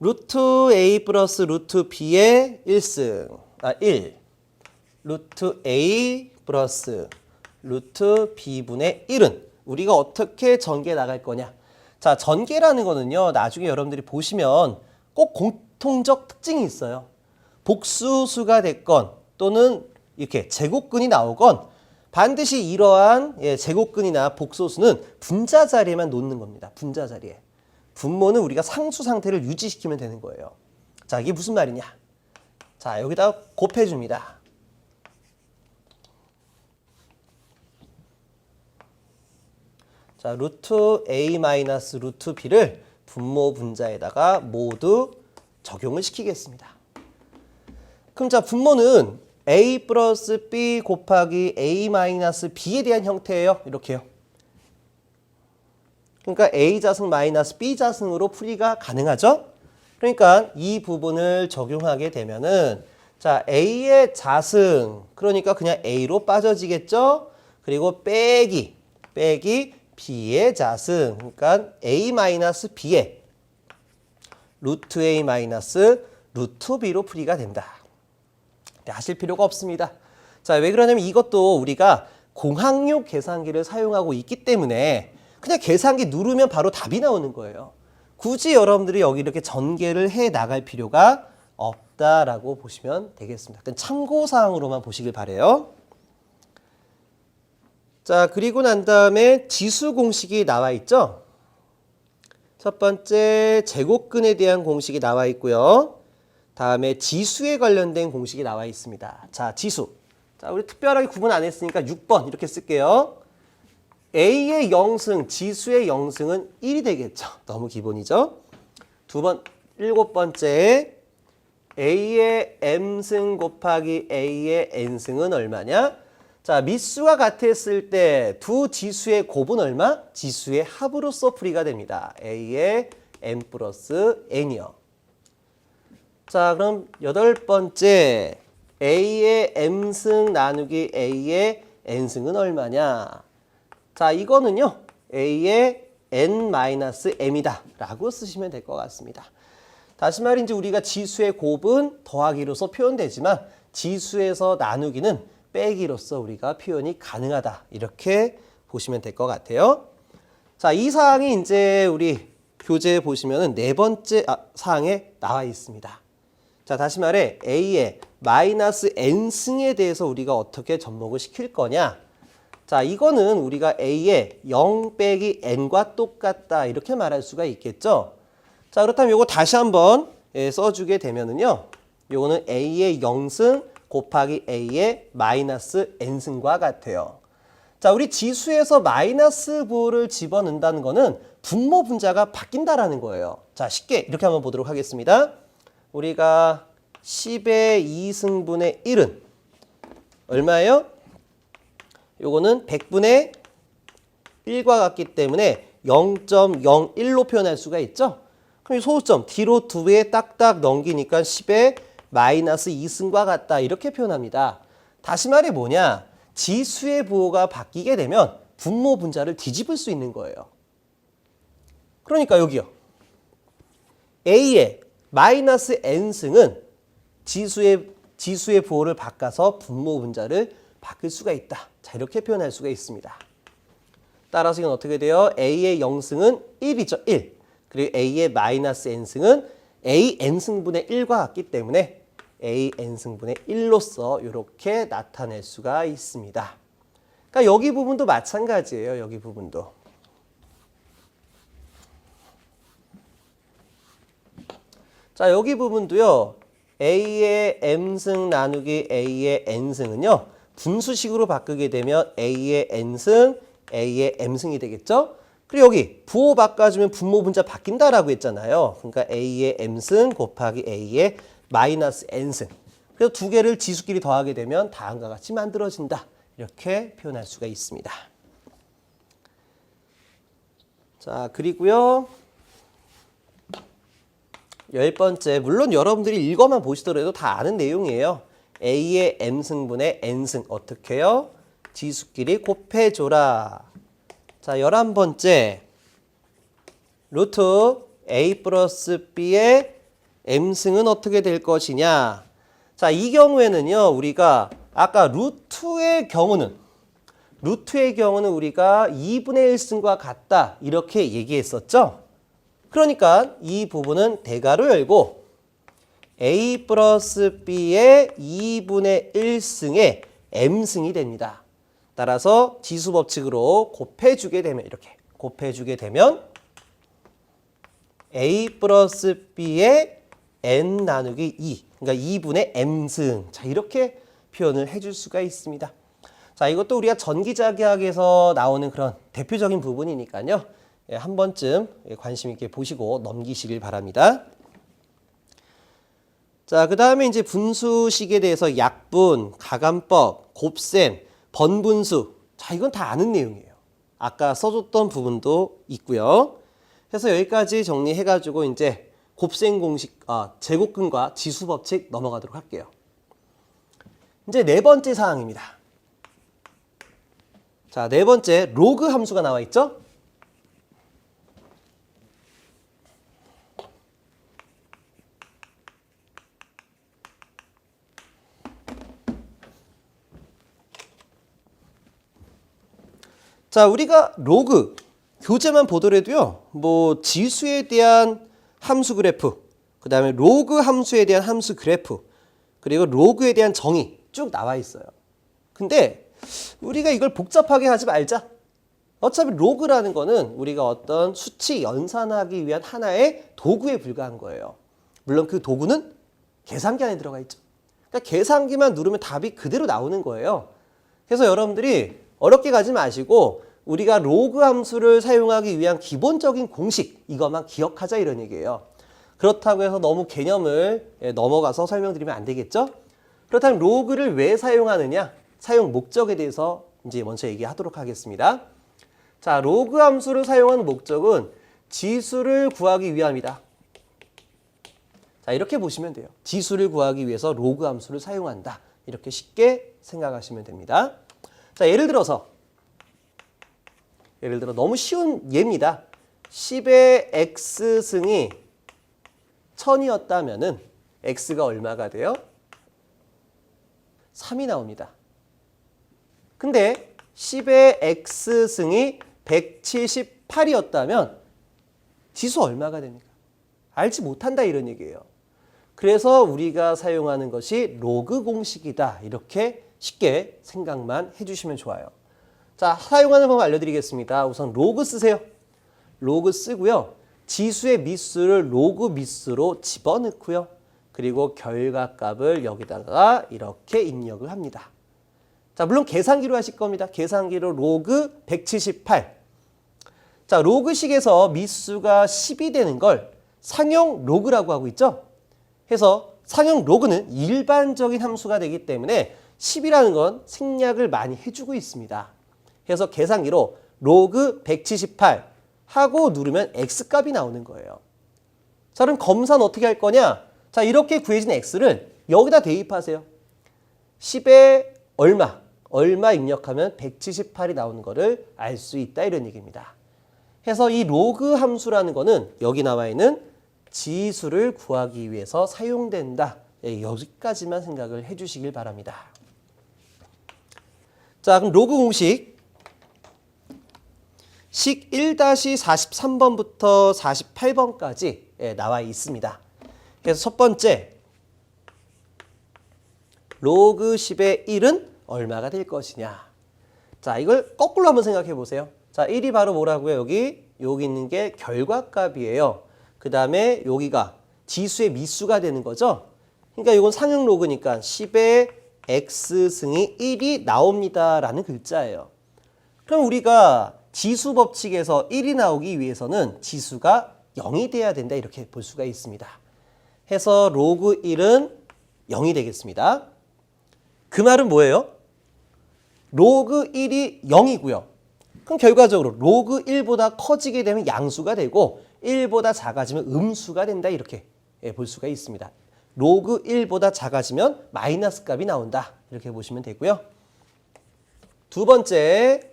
루트 A 플러스 루트 B의 1. 루트 A 플러스 루트 B분의 1은 우리가 어떻게 전개해 나갈 거냐. 자, 전개라는 거는요. 나중에 여러분들이 보시면 꼭 공통적 특징이 있어요. 복수수가 됐건 또는 이렇게 제곱근이 나오건 반드시 이러한 제곱근이나 복소수는 분자 자리에만 놓는 겁니다. 분자 자리에. 분모는 우리가 상수 상태를 유지시키면 되는 거예요. 자, 이게 무슨 말이냐? 자, 여기다 곱해줍니다. 자, 루트 A 마이너스 루트 B를 분모 분자에다가 모두 적용을 시키겠습니다. 그럼 자, 분모는 A 플러스 B 곱하기 A 마이너스 B에 대한 형태예요. 이렇게요. 그러니까 A 자승 마이너스 B 자승으로 풀이가 가능하죠. 그러니까 이 부분을 적용하게 되면은 자, A의 자승, 그러니까 그냥 A로 빠져지겠죠. 그리고 빼기 B의 자승, 그러니까 A 마이너스 B의 루트 A 마이너스 루트 B로 풀이가 된다. 하실 필요가 없습니다. 자, 왜 그러냐면 이것도 우리가 공학용 계산기를 사용하고 있기 때문에 그냥 계산기 누르면 바로 답이 나오는 거예요. 굳이 여러분들이 여기 이렇게 전개를 해 나갈 필요가 없다라고 보시면 되겠습니다. 참고사항으로만 보시길 바래요. 자, 그리고 난 다음에 지수 공식이 나와 있죠. 첫 번째 제곱근에 대한 공식이 나와 있고요. 다음에 지수에 관련된 공식이 나와 있습니다. 자, 지수. 자, 우리 특별하게 구분 안 했으니까 6번 이렇게 쓸게요. A의 0승, 지수의 0승은 1이 되겠죠. 너무 기본이죠. 7번째 A의 M승 곱하기 A의 N승은 얼마냐? 자, 밑수가 같았을 때 두 지수의 곱은 얼마? 지수의 합으로서 풀이가 됩니다. A의 M 플러스 N이요. 자, 그럼 8번째 A의 M승 나누기 A의 N승은 얼마냐? 자, 이거는요. A의 N-M이다 라고 쓰시면 될 것 같습니다. 다시 말인지 우리가 지수의 곱은 더하기로서 표현되지만 지수에서 나누기는 빼기로서 우리가 표현이 가능하다. 이렇게 보시면 될 것 같아요. 자, 이 사항이 이제 우리 교재에 보시면은 4번째 사항에 나와 있습니다. 자, 다시 말해 A의 마이너스 N승에 대해서 우리가 어떻게 접목을 시킬 거냐. 자, 이거는 우리가 A의 0 빼기 N과 똑같다. 이렇게 말할 수가 있겠죠. 자, 그렇다면 이거 다시 한번 써주게 되면은요. 요거는 A의 0승 곱하기 A의 마이너스 N승과 같아요. 자, 우리 지수에서 마이너스 부호를 집어넣는다는 거는 분모 분자가 바뀐다라는 거예요. 자, 쉽게 이렇게 한번 보도록 하겠습니다. 우리가 10의 2승분의 1은 얼마예요? 요거는 100분의 1과 같기 때문에 0.01로 표현할 수가 있죠. 그럼 이 소수점 D로 2에 딱딱 넘기니까 10의 마이너스 2승과 같다. 이렇게 표현합니다. 다시 말해 뭐냐? 지수의 부호가 바뀌게 되면 분모 분자를 뒤집을 수 있는 거예요. 그러니까 여기요. A의 마이너스 N승은 지수의 부호를 바꿔서 분모 분자를 바꿀 수가 있다. 자, 이렇게 표현할 수가 있습니다. 따라서 이건 어떻게 돼요? A의 0승은 1이죠. 1. 그리고 A의 마이너스 N승은 AN승분의 1과 같기 때문에 AN승분의 1로서 이렇게 나타낼 수가 있습니다. 그러니까 여기 부분도 마찬가지예요. 여기 부분도. 자, 여기 부분도요. a의 m승 나누기 a의 n승은요. 분수식으로 바꾸게 되면 a의 n승, a의 m승이 되겠죠? 그리고 여기 부호 바꿔주면 분모 분자 바뀐다라고 했잖아요. 그러니까 a의 m승 곱하기 a의 마이너스 n승. 그래서 두 개를 지수끼리 더하게 되면 다음과 같이 만들어진다. 이렇게 표현할 수가 있습니다. 자, 그리고요. 10번째, 물론 여러분들이 읽어만 보시더라도 다 아는 내용이에요. a의 m승분의 n승 어떻게 해요? 지수끼리 곱해줘라. 자, 11번째, 루트 a 플러스 b의 m승은 어떻게 될 것이냐. 자, 이 경우에는요, 우리가 아까 루트의 경우는 우리가 2분의 1승과 같다 이렇게 얘기했었죠. 그러니까 이 부분은 대괄호 열고 a 플러스 b의 2분의 1승의 m승이 됩니다. 따라서 지수 법칙으로 곱해주게 되면 이렇게 곱해주게 되면 a 플러스 b의 n 나누기 2 그러니까 2분의 m승. 자, 이렇게 표현을 해줄 수가 있습니다. 자, 이것도 우리가 전기자기학에서 나오는 그런 대표적인 부분이니까요. 예, 한 번쯤 관심 있게 보시고 넘기시길 바랍니다. 자, 그 다음에 이제 분수식에 대해서 약분, 가감법, 곱셈, 번분수. 자, 이건 다 아는 내용이에요. 아까 써줬던 부분도 있고요. 그래서 여기까지 정리해가지고 이제 곱셈 공식, 제곱근과 지수 법칙 넘어가도록 할게요. 이제 네 번째 사항입니다. 자, 네 번째 로그 함수가 나와 있죠? 자, 우리가 로그 교재만 보더라도요. 뭐 지수에 대한 함수 그래프, 그 다음에 로그 함수에 대한 함수 그래프, 그리고 로그에 대한 정의 쭉 나와 있어요. 근데 우리가 이걸 복잡하게 하지 말자. 어차피 로그라는 거는 우리가 어떤 수치 연산하기 위한 하나의 도구에 불과한 거예요. 물론 그 도구는 계산기 안에 들어가 있죠. 그러니까 계산기만 누르면 답이 그대로 나오는 거예요. 그래서 여러분들이 어렵게 가지 마시고 우리가 로그 함수를 사용하기 위한 기본적인 공식 이것만 기억하자 이런 얘기예요. 그렇다고 해서 너무 개념을 넘어가서 설명드리면 안 되겠죠? 그렇다면 로그를 왜 사용하느냐? 사용 목적에 대해서 이제 먼저 얘기하도록 하겠습니다. 자, 로그 함수를 사용하는 목적은 지수를 구하기 위함이다. 자, 이렇게 보시면 돼요. 지수를 구하기 위해서 로그 함수를 사용한다. 이렇게 쉽게 생각하시면 됩니다. 자, 예를 들어 너무 쉬운 예입니다. 10의 x승이 1000이었다면은 x가 얼마가 돼요? 3이 나옵니다. 근데 10의 x승이 178이었다면 지수 얼마가 됩니까? 알지 못한다 이런 얘기예요. 그래서 우리가 사용하는 것이 로그 공식이다. 이렇게 쉽게 생각만 해주시면 좋아요. 자, 사용하는 방법 알려드리겠습니다. 우선 로그 쓰세요. 로그 쓰고요. 지수의 미수를 로그 미수로 집어넣고요. 그리고 결과값을 여기다가 이렇게 입력을 합니다. 자, 물론 계산기로 하실 겁니다. 계산기로 로그 178. 자, 로그식에서 미수가 10이 되는 걸 상용 로그라고 하고 있죠. 해서 상용 로그는 일반적인 함수가 되기 때문에 10이라는 건 생략을 많이 해주고 있습니다. 그래서 계산기로 로그 178 하고 누르면 x값이 나오는 거예요. 자, 그럼 검사는 어떻게 할 거냐? 자, 이렇게 구해진 x를 여기다 대입하세요. 10에 얼마 입력하면 178이 나오는 거를 알 수 있다 이런 얘기입니다. 그래서 이 로그 함수라는 거는 여기 나와 있는 지수를 구하기 위해서 사용된다. 여기까지만 생각을 해주시길 바랍니다. 자, 그럼 로그 공식 식 1-43번부터 48번까지 나와 있습니다. 그래서 첫 번째 로그 10의 1은 얼마가 될 것이냐. 자, 이걸 거꾸로 한번 생각해 보세요. 자, 1이 바로 뭐라고요? 여기 있는 게 결과값이에요. 그 다음에 여기가 지수의 미수가 되는 거죠. 그러니까 이건 상형 로그니까 10의 x승이 1이 나옵니다 라는 글자예요. 그럼 우리가 지수 법칙에서 1이 나오기 위해서는 지수가 0이 돼야 된다 이렇게 볼 수가 있습니다. 해서 로그 1은 0이 되겠습니다. 그 말은 뭐예요? 로그 1이 0이고요. 그럼 결과적으로 로그 1보다 커지게 되면 양수가 되고 1보다 작아지면 음수가 된다 이렇게 볼 수가 있습니다. 로그 1보다 작아지면 마이너스 값이 나온다 이렇게 보시면 되고요. 두 번째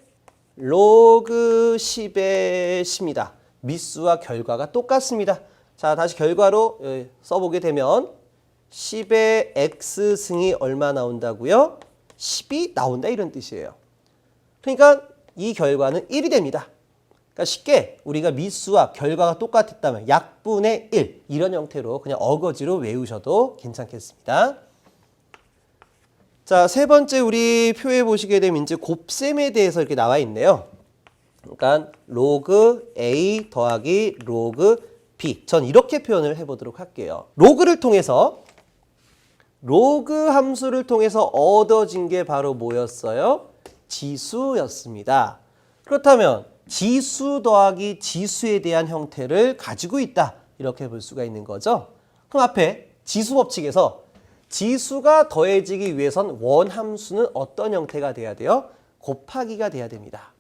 로그 10의 10입니다. 밑수와 결과가 똑같습니다. 자, 다시 결과로 써보게 되면 10의 x승이 얼마 나온다고요? 10이 나온다 이런 뜻이에요. 그러니까 이 결과는 1이 됩니다. 그러니까 쉽게 우리가 밑수와 결과가 똑같았다면 약분의 1 이런 형태로 그냥 어거지로 외우셔도 괜찮겠습니다. 자, 세 번째 우리 표에 보시게 되면 이제 곱셈에 대해서 이렇게 나와 있네요. 그러니까 로그 A 더하기 로그 B. 전 이렇게 표현을 해보도록 할게요. 로그를 통해서 로그 함수를 통해서 얻어진 게 바로 뭐였어요? 지수였습니다. 그렇다면 지수 더하기 지수에 대한 형태를 가지고 있다. 이렇게 볼 수가 있는 거죠. 그럼 앞에 지수 법칙에서 지수가 더해지기 위해선 원함수는 어떤 형태가 돼야 돼요? 곱하기가 돼야 됩니다.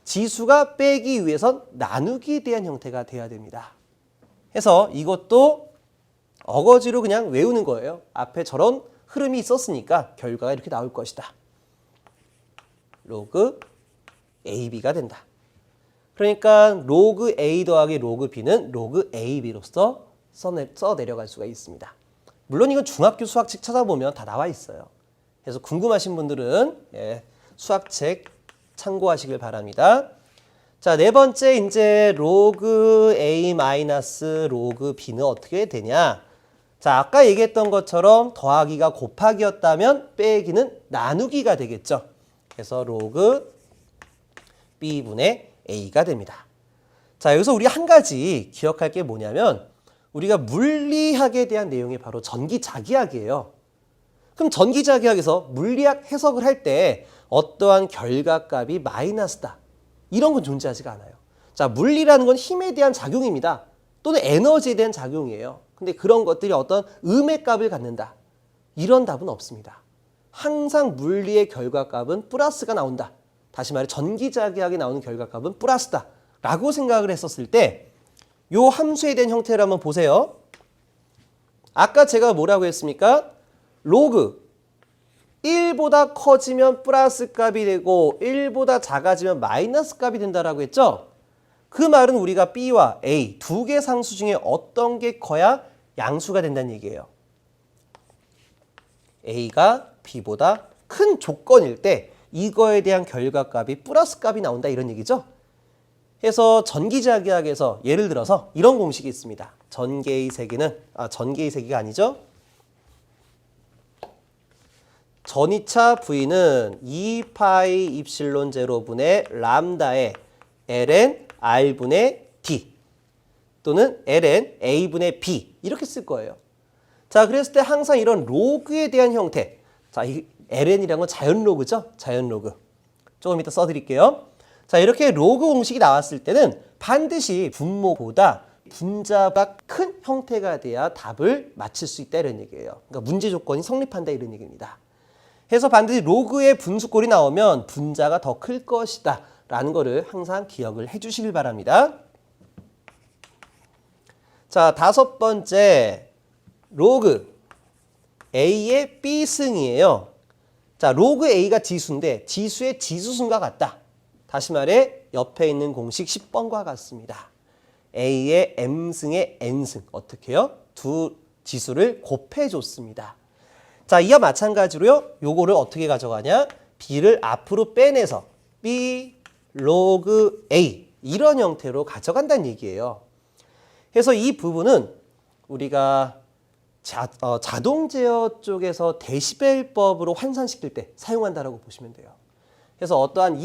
지수가 빼기 위해선 나누기 대한 형태가 돼야 됩니다. 해서 이것도 어거지로 그냥 외우는 거예요. 앞에 저런 흐름이 있었으니까 결과가 이렇게 나올 것이다. 로그 AB가 된다. 그러니까 로그 A 더하기 로그 B는 로그 AB로서 써 내려갈 수가 있습니다. 물론 이건 중학교 수학책 찾아보면 다 나와 있어요. 그래서 궁금하신 분들은 수학책 참고하시길 바랍니다. 자, 네 번째 이제 로그 A 마이너스 로그 B는 어떻게 되냐? 자, 아까 얘기했던 것처럼 더하기가 곱하기였다면 빼기는 나누기가 되겠죠. 그래서 로그 B분의 A가 됩니다. 자, 여기서 우리 한 가지 기억할 게 뭐냐면 우리가 물리학에 대한 내용이 바로 전기자기학이에요. 그럼 전기자기학에서 물리학 해석을 할 때 어떠한 결과값이 마이너스다. 이런 건 존재하지가 않아요. 자, 물리라는 건 힘에 대한 작용입니다. 또는 에너지에 대한 작용이에요. 근데 그런 것들이 어떤 음의 값을 갖는다. 이런 답은 없습니다. 항상 물리의 결과값은 플러스가 나온다. 다시 말해 전기자기학에 나오는 결과값은 플러스다. 라고 생각을 했었을 때 요 함수에 대한 형태를 한번 보세요. 아까 제가 뭐라고 했습니까? 로그 1보다 커지면 플러스 값이 되고 1보다 작아지면 마이너스 값이 된다라고 했죠? 그 말은 우리가 B와 A 두 개 상수 중에 어떤 게 커야 양수가 된다는 얘기예요. A가 B보다 큰 조건일 때 이거에 대한 결과값이 플러스 값이 나온다 이런 얘기죠? 해서 전기자기학에서 예를 들어서 이런 공식이 있습니다. 전개의 세기는 전개의 세기가 아니죠? 전이차 V는 2파이 입실론 제로분의 람다의 ln R분의 D 또는 ln A분의 B 이렇게 쓸 거예요. 자, 그랬을 때 항상 이런 로그에 대한 형태. 자, 이 ln이라는 건 자연 로그죠? 자연 로그. 조금 이따 써드릴게요. 자, 이렇게 로그 공식이 나왔을 때는 반드시 분모보다 분자가 큰 형태가 돼야 답을 맞출 수 있다 이런 얘기예요. 그러니까 문제 조건이 성립한다 이런 얘기입니다. 해서 반드시 로그의 분수꼴이 나오면 분자가 더 클 것이다 라는 거를 항상 기억을 해 주시길 바랍니다. 자, 다섯 번째 로그 A의 B승이에요. 자, 로그 A가 지수인데 지수의 지수승과 같다. 다시 말해 옆에 있는 공식 10번과 같습니다. A의 M승의 N승 어떻게 해요? 두 지수를 곱해줬습니다. 자, 이와 마찬가지로요. 요거를 어떻게 가져가냐? B를 앞으로 빼내서 B 로그 A 이런 형태로 가져간다는 얘기예요. 그래서 이 부분은 우리가 자동 제어 쪽에서 데시벨법으로 환산시킬 때 사용한다라고 보시면 돼요. 그래서 어떠한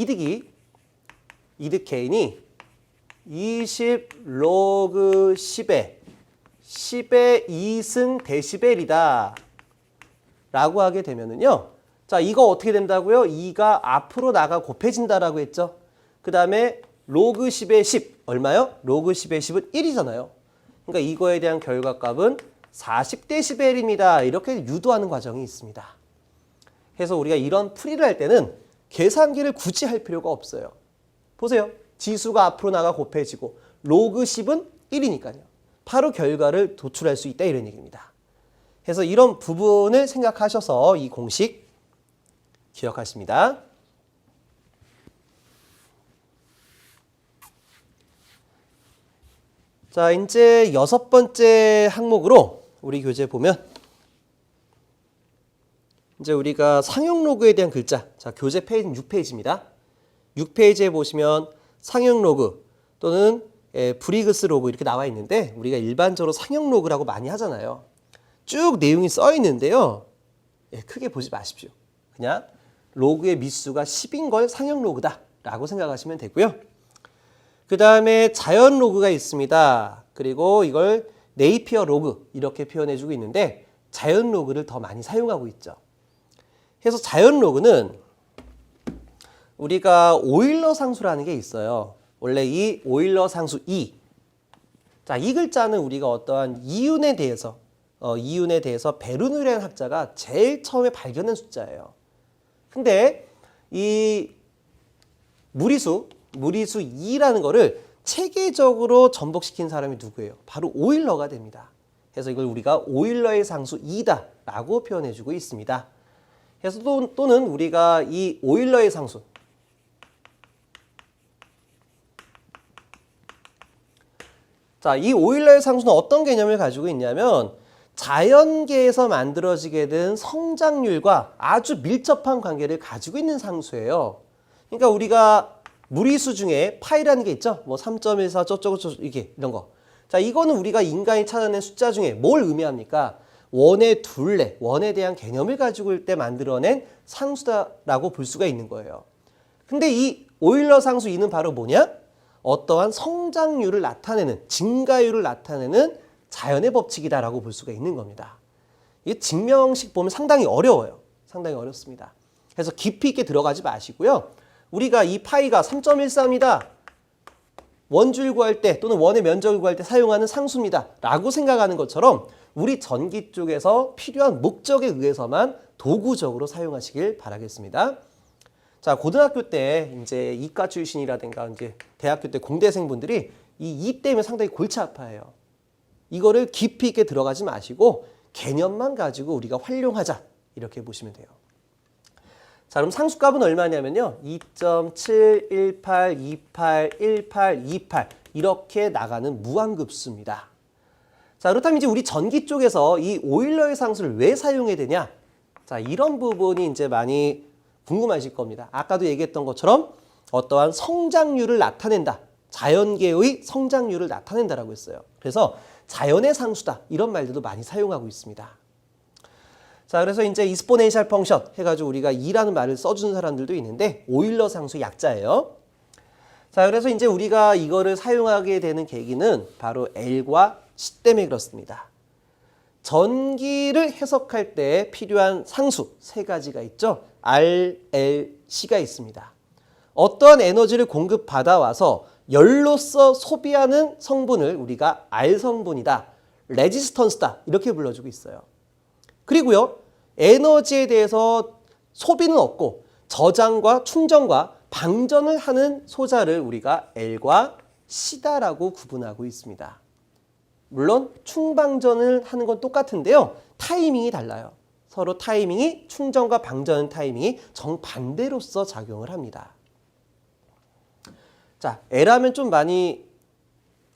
이득 개인이 20 로그 10의 10의 2승 데시벨이다 라고 하게 되면은요. 자, 이거 어떻게 된다고요? 2가 앞으로 나가 곱해진다라고 했죠. 그 다음에 로그 10의 10 얼마요? 로그 10의 10은 1이잖아요. 그러니까 이거에 대한 결과값은 40데시벨입니다. 이렇게 유도하는 과정이 있습니다. 그래서 우리가 이런 풀이를 할 때는 계산기를 굳이 할 필요가 없어요. 보세요. 지수가 앞으로 나가 곱해지고 로그 10은 1이니까요. 바로 결과를 도출할 수 있다 이런 얘기입니다. 그래서 이런 부분을 생각하셔서 이 공식 기억하십니다. 자, 이제 6번째 항목으로 우리 교재 보면 이제 우리가 상용 로그에 대한 글자, 자, 교재 페이지는 6페이지입니다. 6페이지에 보시면 상용 로그 또는 브리그스 로그 이렇게 나와 있는데 우리가 일반적으로 상용 로그라고 많이 하잖아요. 쭉 내용이 써 있는데요. 크게 보지 마십시오. 그냥 로그의 미수가 10인 걸 상용 로그다 라고 생각하시면 되고요. 그 다음에 자연 로그가 있습니다. 그리고 이걸 네이피어 로그 이렇게 표현해주고 있는데 자연 로그를 더 많이 사용하고 있죠. 그래서 자연 로그는 우리가 오일러 상수라는 게 있어요. 원래 이 오일러 상수 2. 자, 이 글자는 우리가 어떠한 이윤에 대해서 베르누르라는 학자가 제일 처음에 발견한 숫자예요. 근데 이 무리수 2라는 거를 체계적으로 전복시킨 사람이 누구예요? 바로 오일러가 됩니다. 그래서 이걸 우리가 오일러의 상수 2다라고 표현해주고 있습니다. 그래서 또는 우리가 이 오일러의 상수 자, 이 오일러의 상수는 어떤 개념을 가지고 있냐면 자연계에서 만들어지게 된 성장률과 아주 밀접한 관계를 가지고 있는 상수예요. 그러니까 우리가 무리수 중에 파이라는 게 있죠. 뭐 3.14 저쩌고 이게 이런 거. 자, 이거는 우리가 인간이 찾아낸 숫자 중에 뭘 의미합니까? 원의 둘레, 원에 대한 개념을 가지고 있을 때 만들어낸 상수다라고 볼 수가 있는 거예요. 근데 이 오일러 상수 2는 바로 뭐냐? 어떠한 성장률을 나타내는, 증가율을 나타내는 자연의 법칙이다라고 볼 수가 있는 겁니다. 이 증명식 보면 상당히 어려워요. 상당히 어렵습니다. 그래서 깊이 있게 들어가지 마시고요. 우리가 이 파이가 3.14입니다. 원주를 구할 때 또는 원의 면적을 구할 때 사용하는 상수입니다. 라고 생각하는 것처럼 우리 전기 쪽에서 필요한 목적에 의해서만 도구적으로 사용하시길 바라겠습니다. 자, 고등학교 때 이제 이과 출신이라든가 이제 대학교 때 공대생분들이 이 때문에 상당히 골치 아파해요. 이거를 깊이 있게 들어가지 마시고 개념만 가지고 우리가 활용하자 이렇게 보시면 돼요. 자, 그럼 상수값은 얼마냐면요. 2.718281828 이렇게 나가는 무한급수입니다. 자, 그렇다면 이제 우리 전기 쪽에서 이 오일러의 상수를 왜 사용해야 되냐? 자, 이런 부분이 이제 많이 궁금하실 겁니다. 아까도 얘기했던 것처럼 어떠한 성장률을 나타낸다. 자연계의 성장률을 나타낸다라고 했어요. 그래서 자연의 상수다. 이런 말들도 많이 사용하고 있습니다. 자, 그래서 이제 익스포넨셜 펑션 해가지고 우리가 2라는 말을 써주는 사람들도 있는데 오일러 상수 약자예요. 자, 그래서 이제 우리가 이거를 사용하게 되는 계기는 바로 L과 C 때문에 그렇습니다. 전기를 해석할 때 필요한 상수 세 가지가 있죠. R, L, C가 있습니다. 어떠한 에너지를 공급받아와서 열로서 소비하는 성분을 우리가 R 성분이다, 레지스턴스다 이렇게 불러주고 있어요. 그리고요. 에너지에 대해서 소비는 없고 저장과 충전과 방전을 하는 소자를 우리가 L과 C다라고 구분하고 있습니다. 물론 충방전을 하는 건 똑같은데요. 타이밍이 달라요. 서로 타이밍이 충전과 방전 타이밍이 정반대로서 작용을 합니다. 자, L하면 좀 많이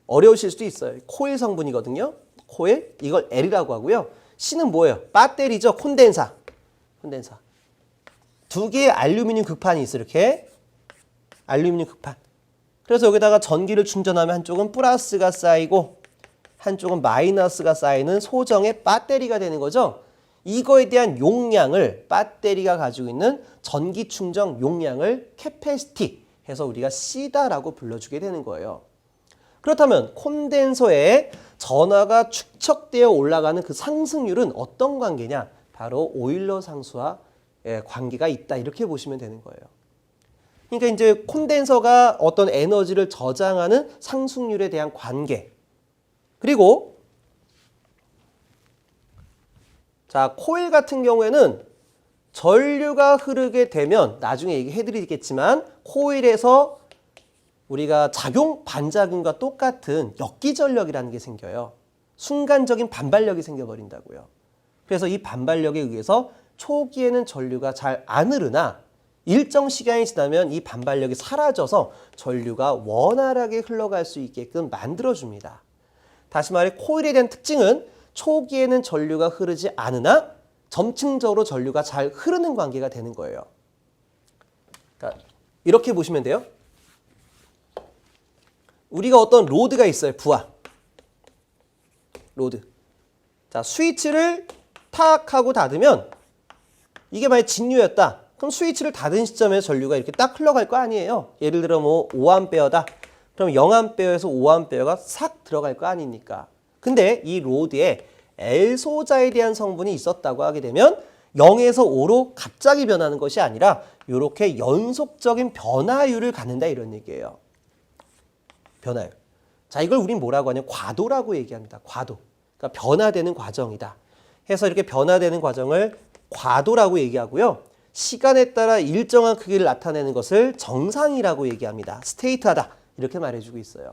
어려우실 수도 있어요. 코일 성분이거든요. 코일, 이걸 L이라고 하고요. C는 뭐예요? 배터리죠. 콘덴사. 두 개의 알루미늄 극판이 있어요. 이렇게 알루미늄 극판. 그래서 여기다가 전기를 충전하면 한쪽은 플러스가 쌓이고 한쪽은 마이너스가 쌓이는 소정의 배터리가 되는 거죠. 이거에 대한 용량을 배터리가 가지고 있는 전기 충전 용량을 캐패시티 해서 우리가 C다라고 불러주게 되는 거예요. 그렇다면 콘덴서에 전하가 축적되어 올라가는 그 상승률은 어떤 관계냐? 바로 오일러 상수와 관계가 있다. 이렇게 보시면 되는 거예요. 그러니까 이제 콘덴서가 어떤 에너지를 저장하는 상승률에 대한 관계. 그리고 자, 코일 같은 경우에는 전류가 흐르게 되면 나중에 얘기해 드리겠지만 코일에서 우리가 작용 반작용과 똑같은 역기전력이라는 게 생겨요. 순간적인 반발력이 생겨버린다고요. 그래서 이 반발력에 의해서 초기에는 전류가 잘 안 흐르나 일정 시간이 지나면 이 반발력이 사라져서 전류가 원활하게 흘러갈 수 있게끔 만들어줍니다. 다시 말해 코일에 대한 특징은 초기에는 전류가 흐르지 않으나 점층적으로 전류가 잘 흐르는 관계가 되는 거예요. 그러니까 이렇게 보시면 돼요. 우리가 어떤 로드가 있어요. 부하. 로드. 자, 스위치를 탁 하고 닫으면 이게 만약 진유였다. 그럼 스위치를 닫은 시점에 전류가 이렇게 딱 흘러갈 거 아니에요. 예를 들어 뭐 5A다. 그럼 0A에서 5A가 싹 들어갈 거 아닙니까? 근데 이 로드에 L소자에 대한 성분이 있었다고 하게 되면 0에서 5로 갑자기 변하는 것이 아니라 이렇게 연속적인 변화율을 갖는다 이런 얘기예요. 변화율. 자, 이걸 우린 뭐라고 하냐? 과도라고 얘기합니다. 과도. 그러니까 변화되는 과정이다. 해서 이렇게 변화되는 과정을 과도라고 얘기하고요. 시간에 따라 일정한 크기를 나타내는 것을 정상이라고 얘기합니다. 스테이트하다. 이렇게 말해주고 있어요.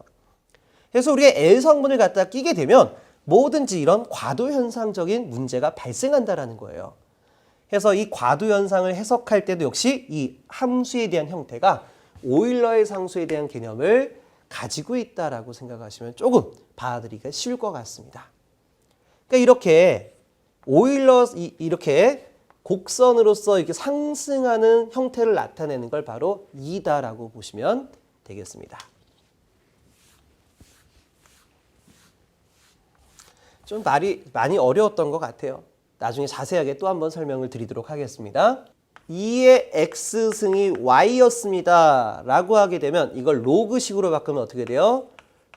그래서 우리가 L 성분을 갖다 끼게 되면 뭐든지 이런 과도 현상적인 문제가 발생한다라는 거예요. 그래서 이 과도 현상을 해석할 때도 역시 이 함수에 대한 형태가 오일러의 상수에 대한 개념을 가지고 있다라고 생각하시면 조금 받아들이기가 쉬울 것 같습니다. 그러니까 이렇게 오일러 이렇게 곡선으로서 이렇게 상승하는 형태를 나타내는 걸 바로 E다라고 보시면 되겠습니다. 좀 말이 많이 어려웠던 것 같아요. 나중에 자세하게 또 한번 설명을 드리도록 하겠습니다. 2의 x승이 y였습니다. 라고 하게 되면 이걸 로그식으로 바꾸면 어떻게 돼요?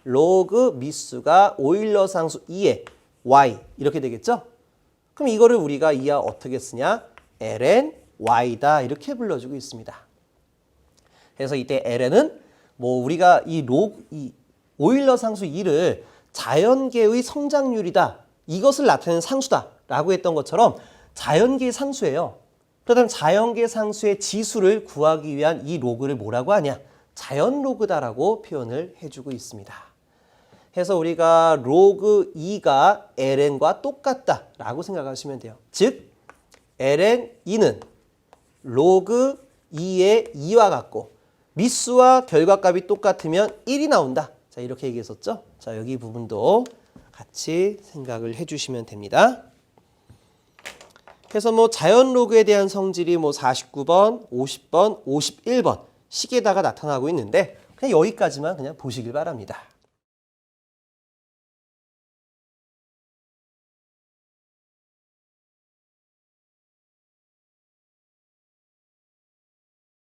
로그 미수가 오일러 상수 2의 y 이렇게 되겠죠? 그럼 이거를 우리가 이하 어떻게 쓰냐? ln y다 이렇게 불러주고 있습니다. 그래서 이때 ln은 뭐 우리가 이 오일러 상수 2를 자연계의 성장률이다. 이것을 나타내는 상수다. 라고 했던 것처럼 자연계의 상수예요. 그렇다면 자연계 상수의 지수를 구하기 위한 이 로그를 뭐라고 하냐? 자연 로그다라고 표현을 해주고 있습니다. 해서 우리가 로그 2가 ln과 똑같다라고 생각하시면 돼요. 즉 ln 2는 로그 2의 2와 같고 미수와 결과값이 똑같으면 1이 나온다. 자, 이렇게 얘기했었죠. 자, 여기 부분도 같이 생각을 해주시면 됩니다. 그래서 뭐 자연 로그에 대한 성질이 뭐 49번, 50번, 51번 식에다가 나타나고 있는데 그냥 여기까지만 그냥 보시길 바랍니다.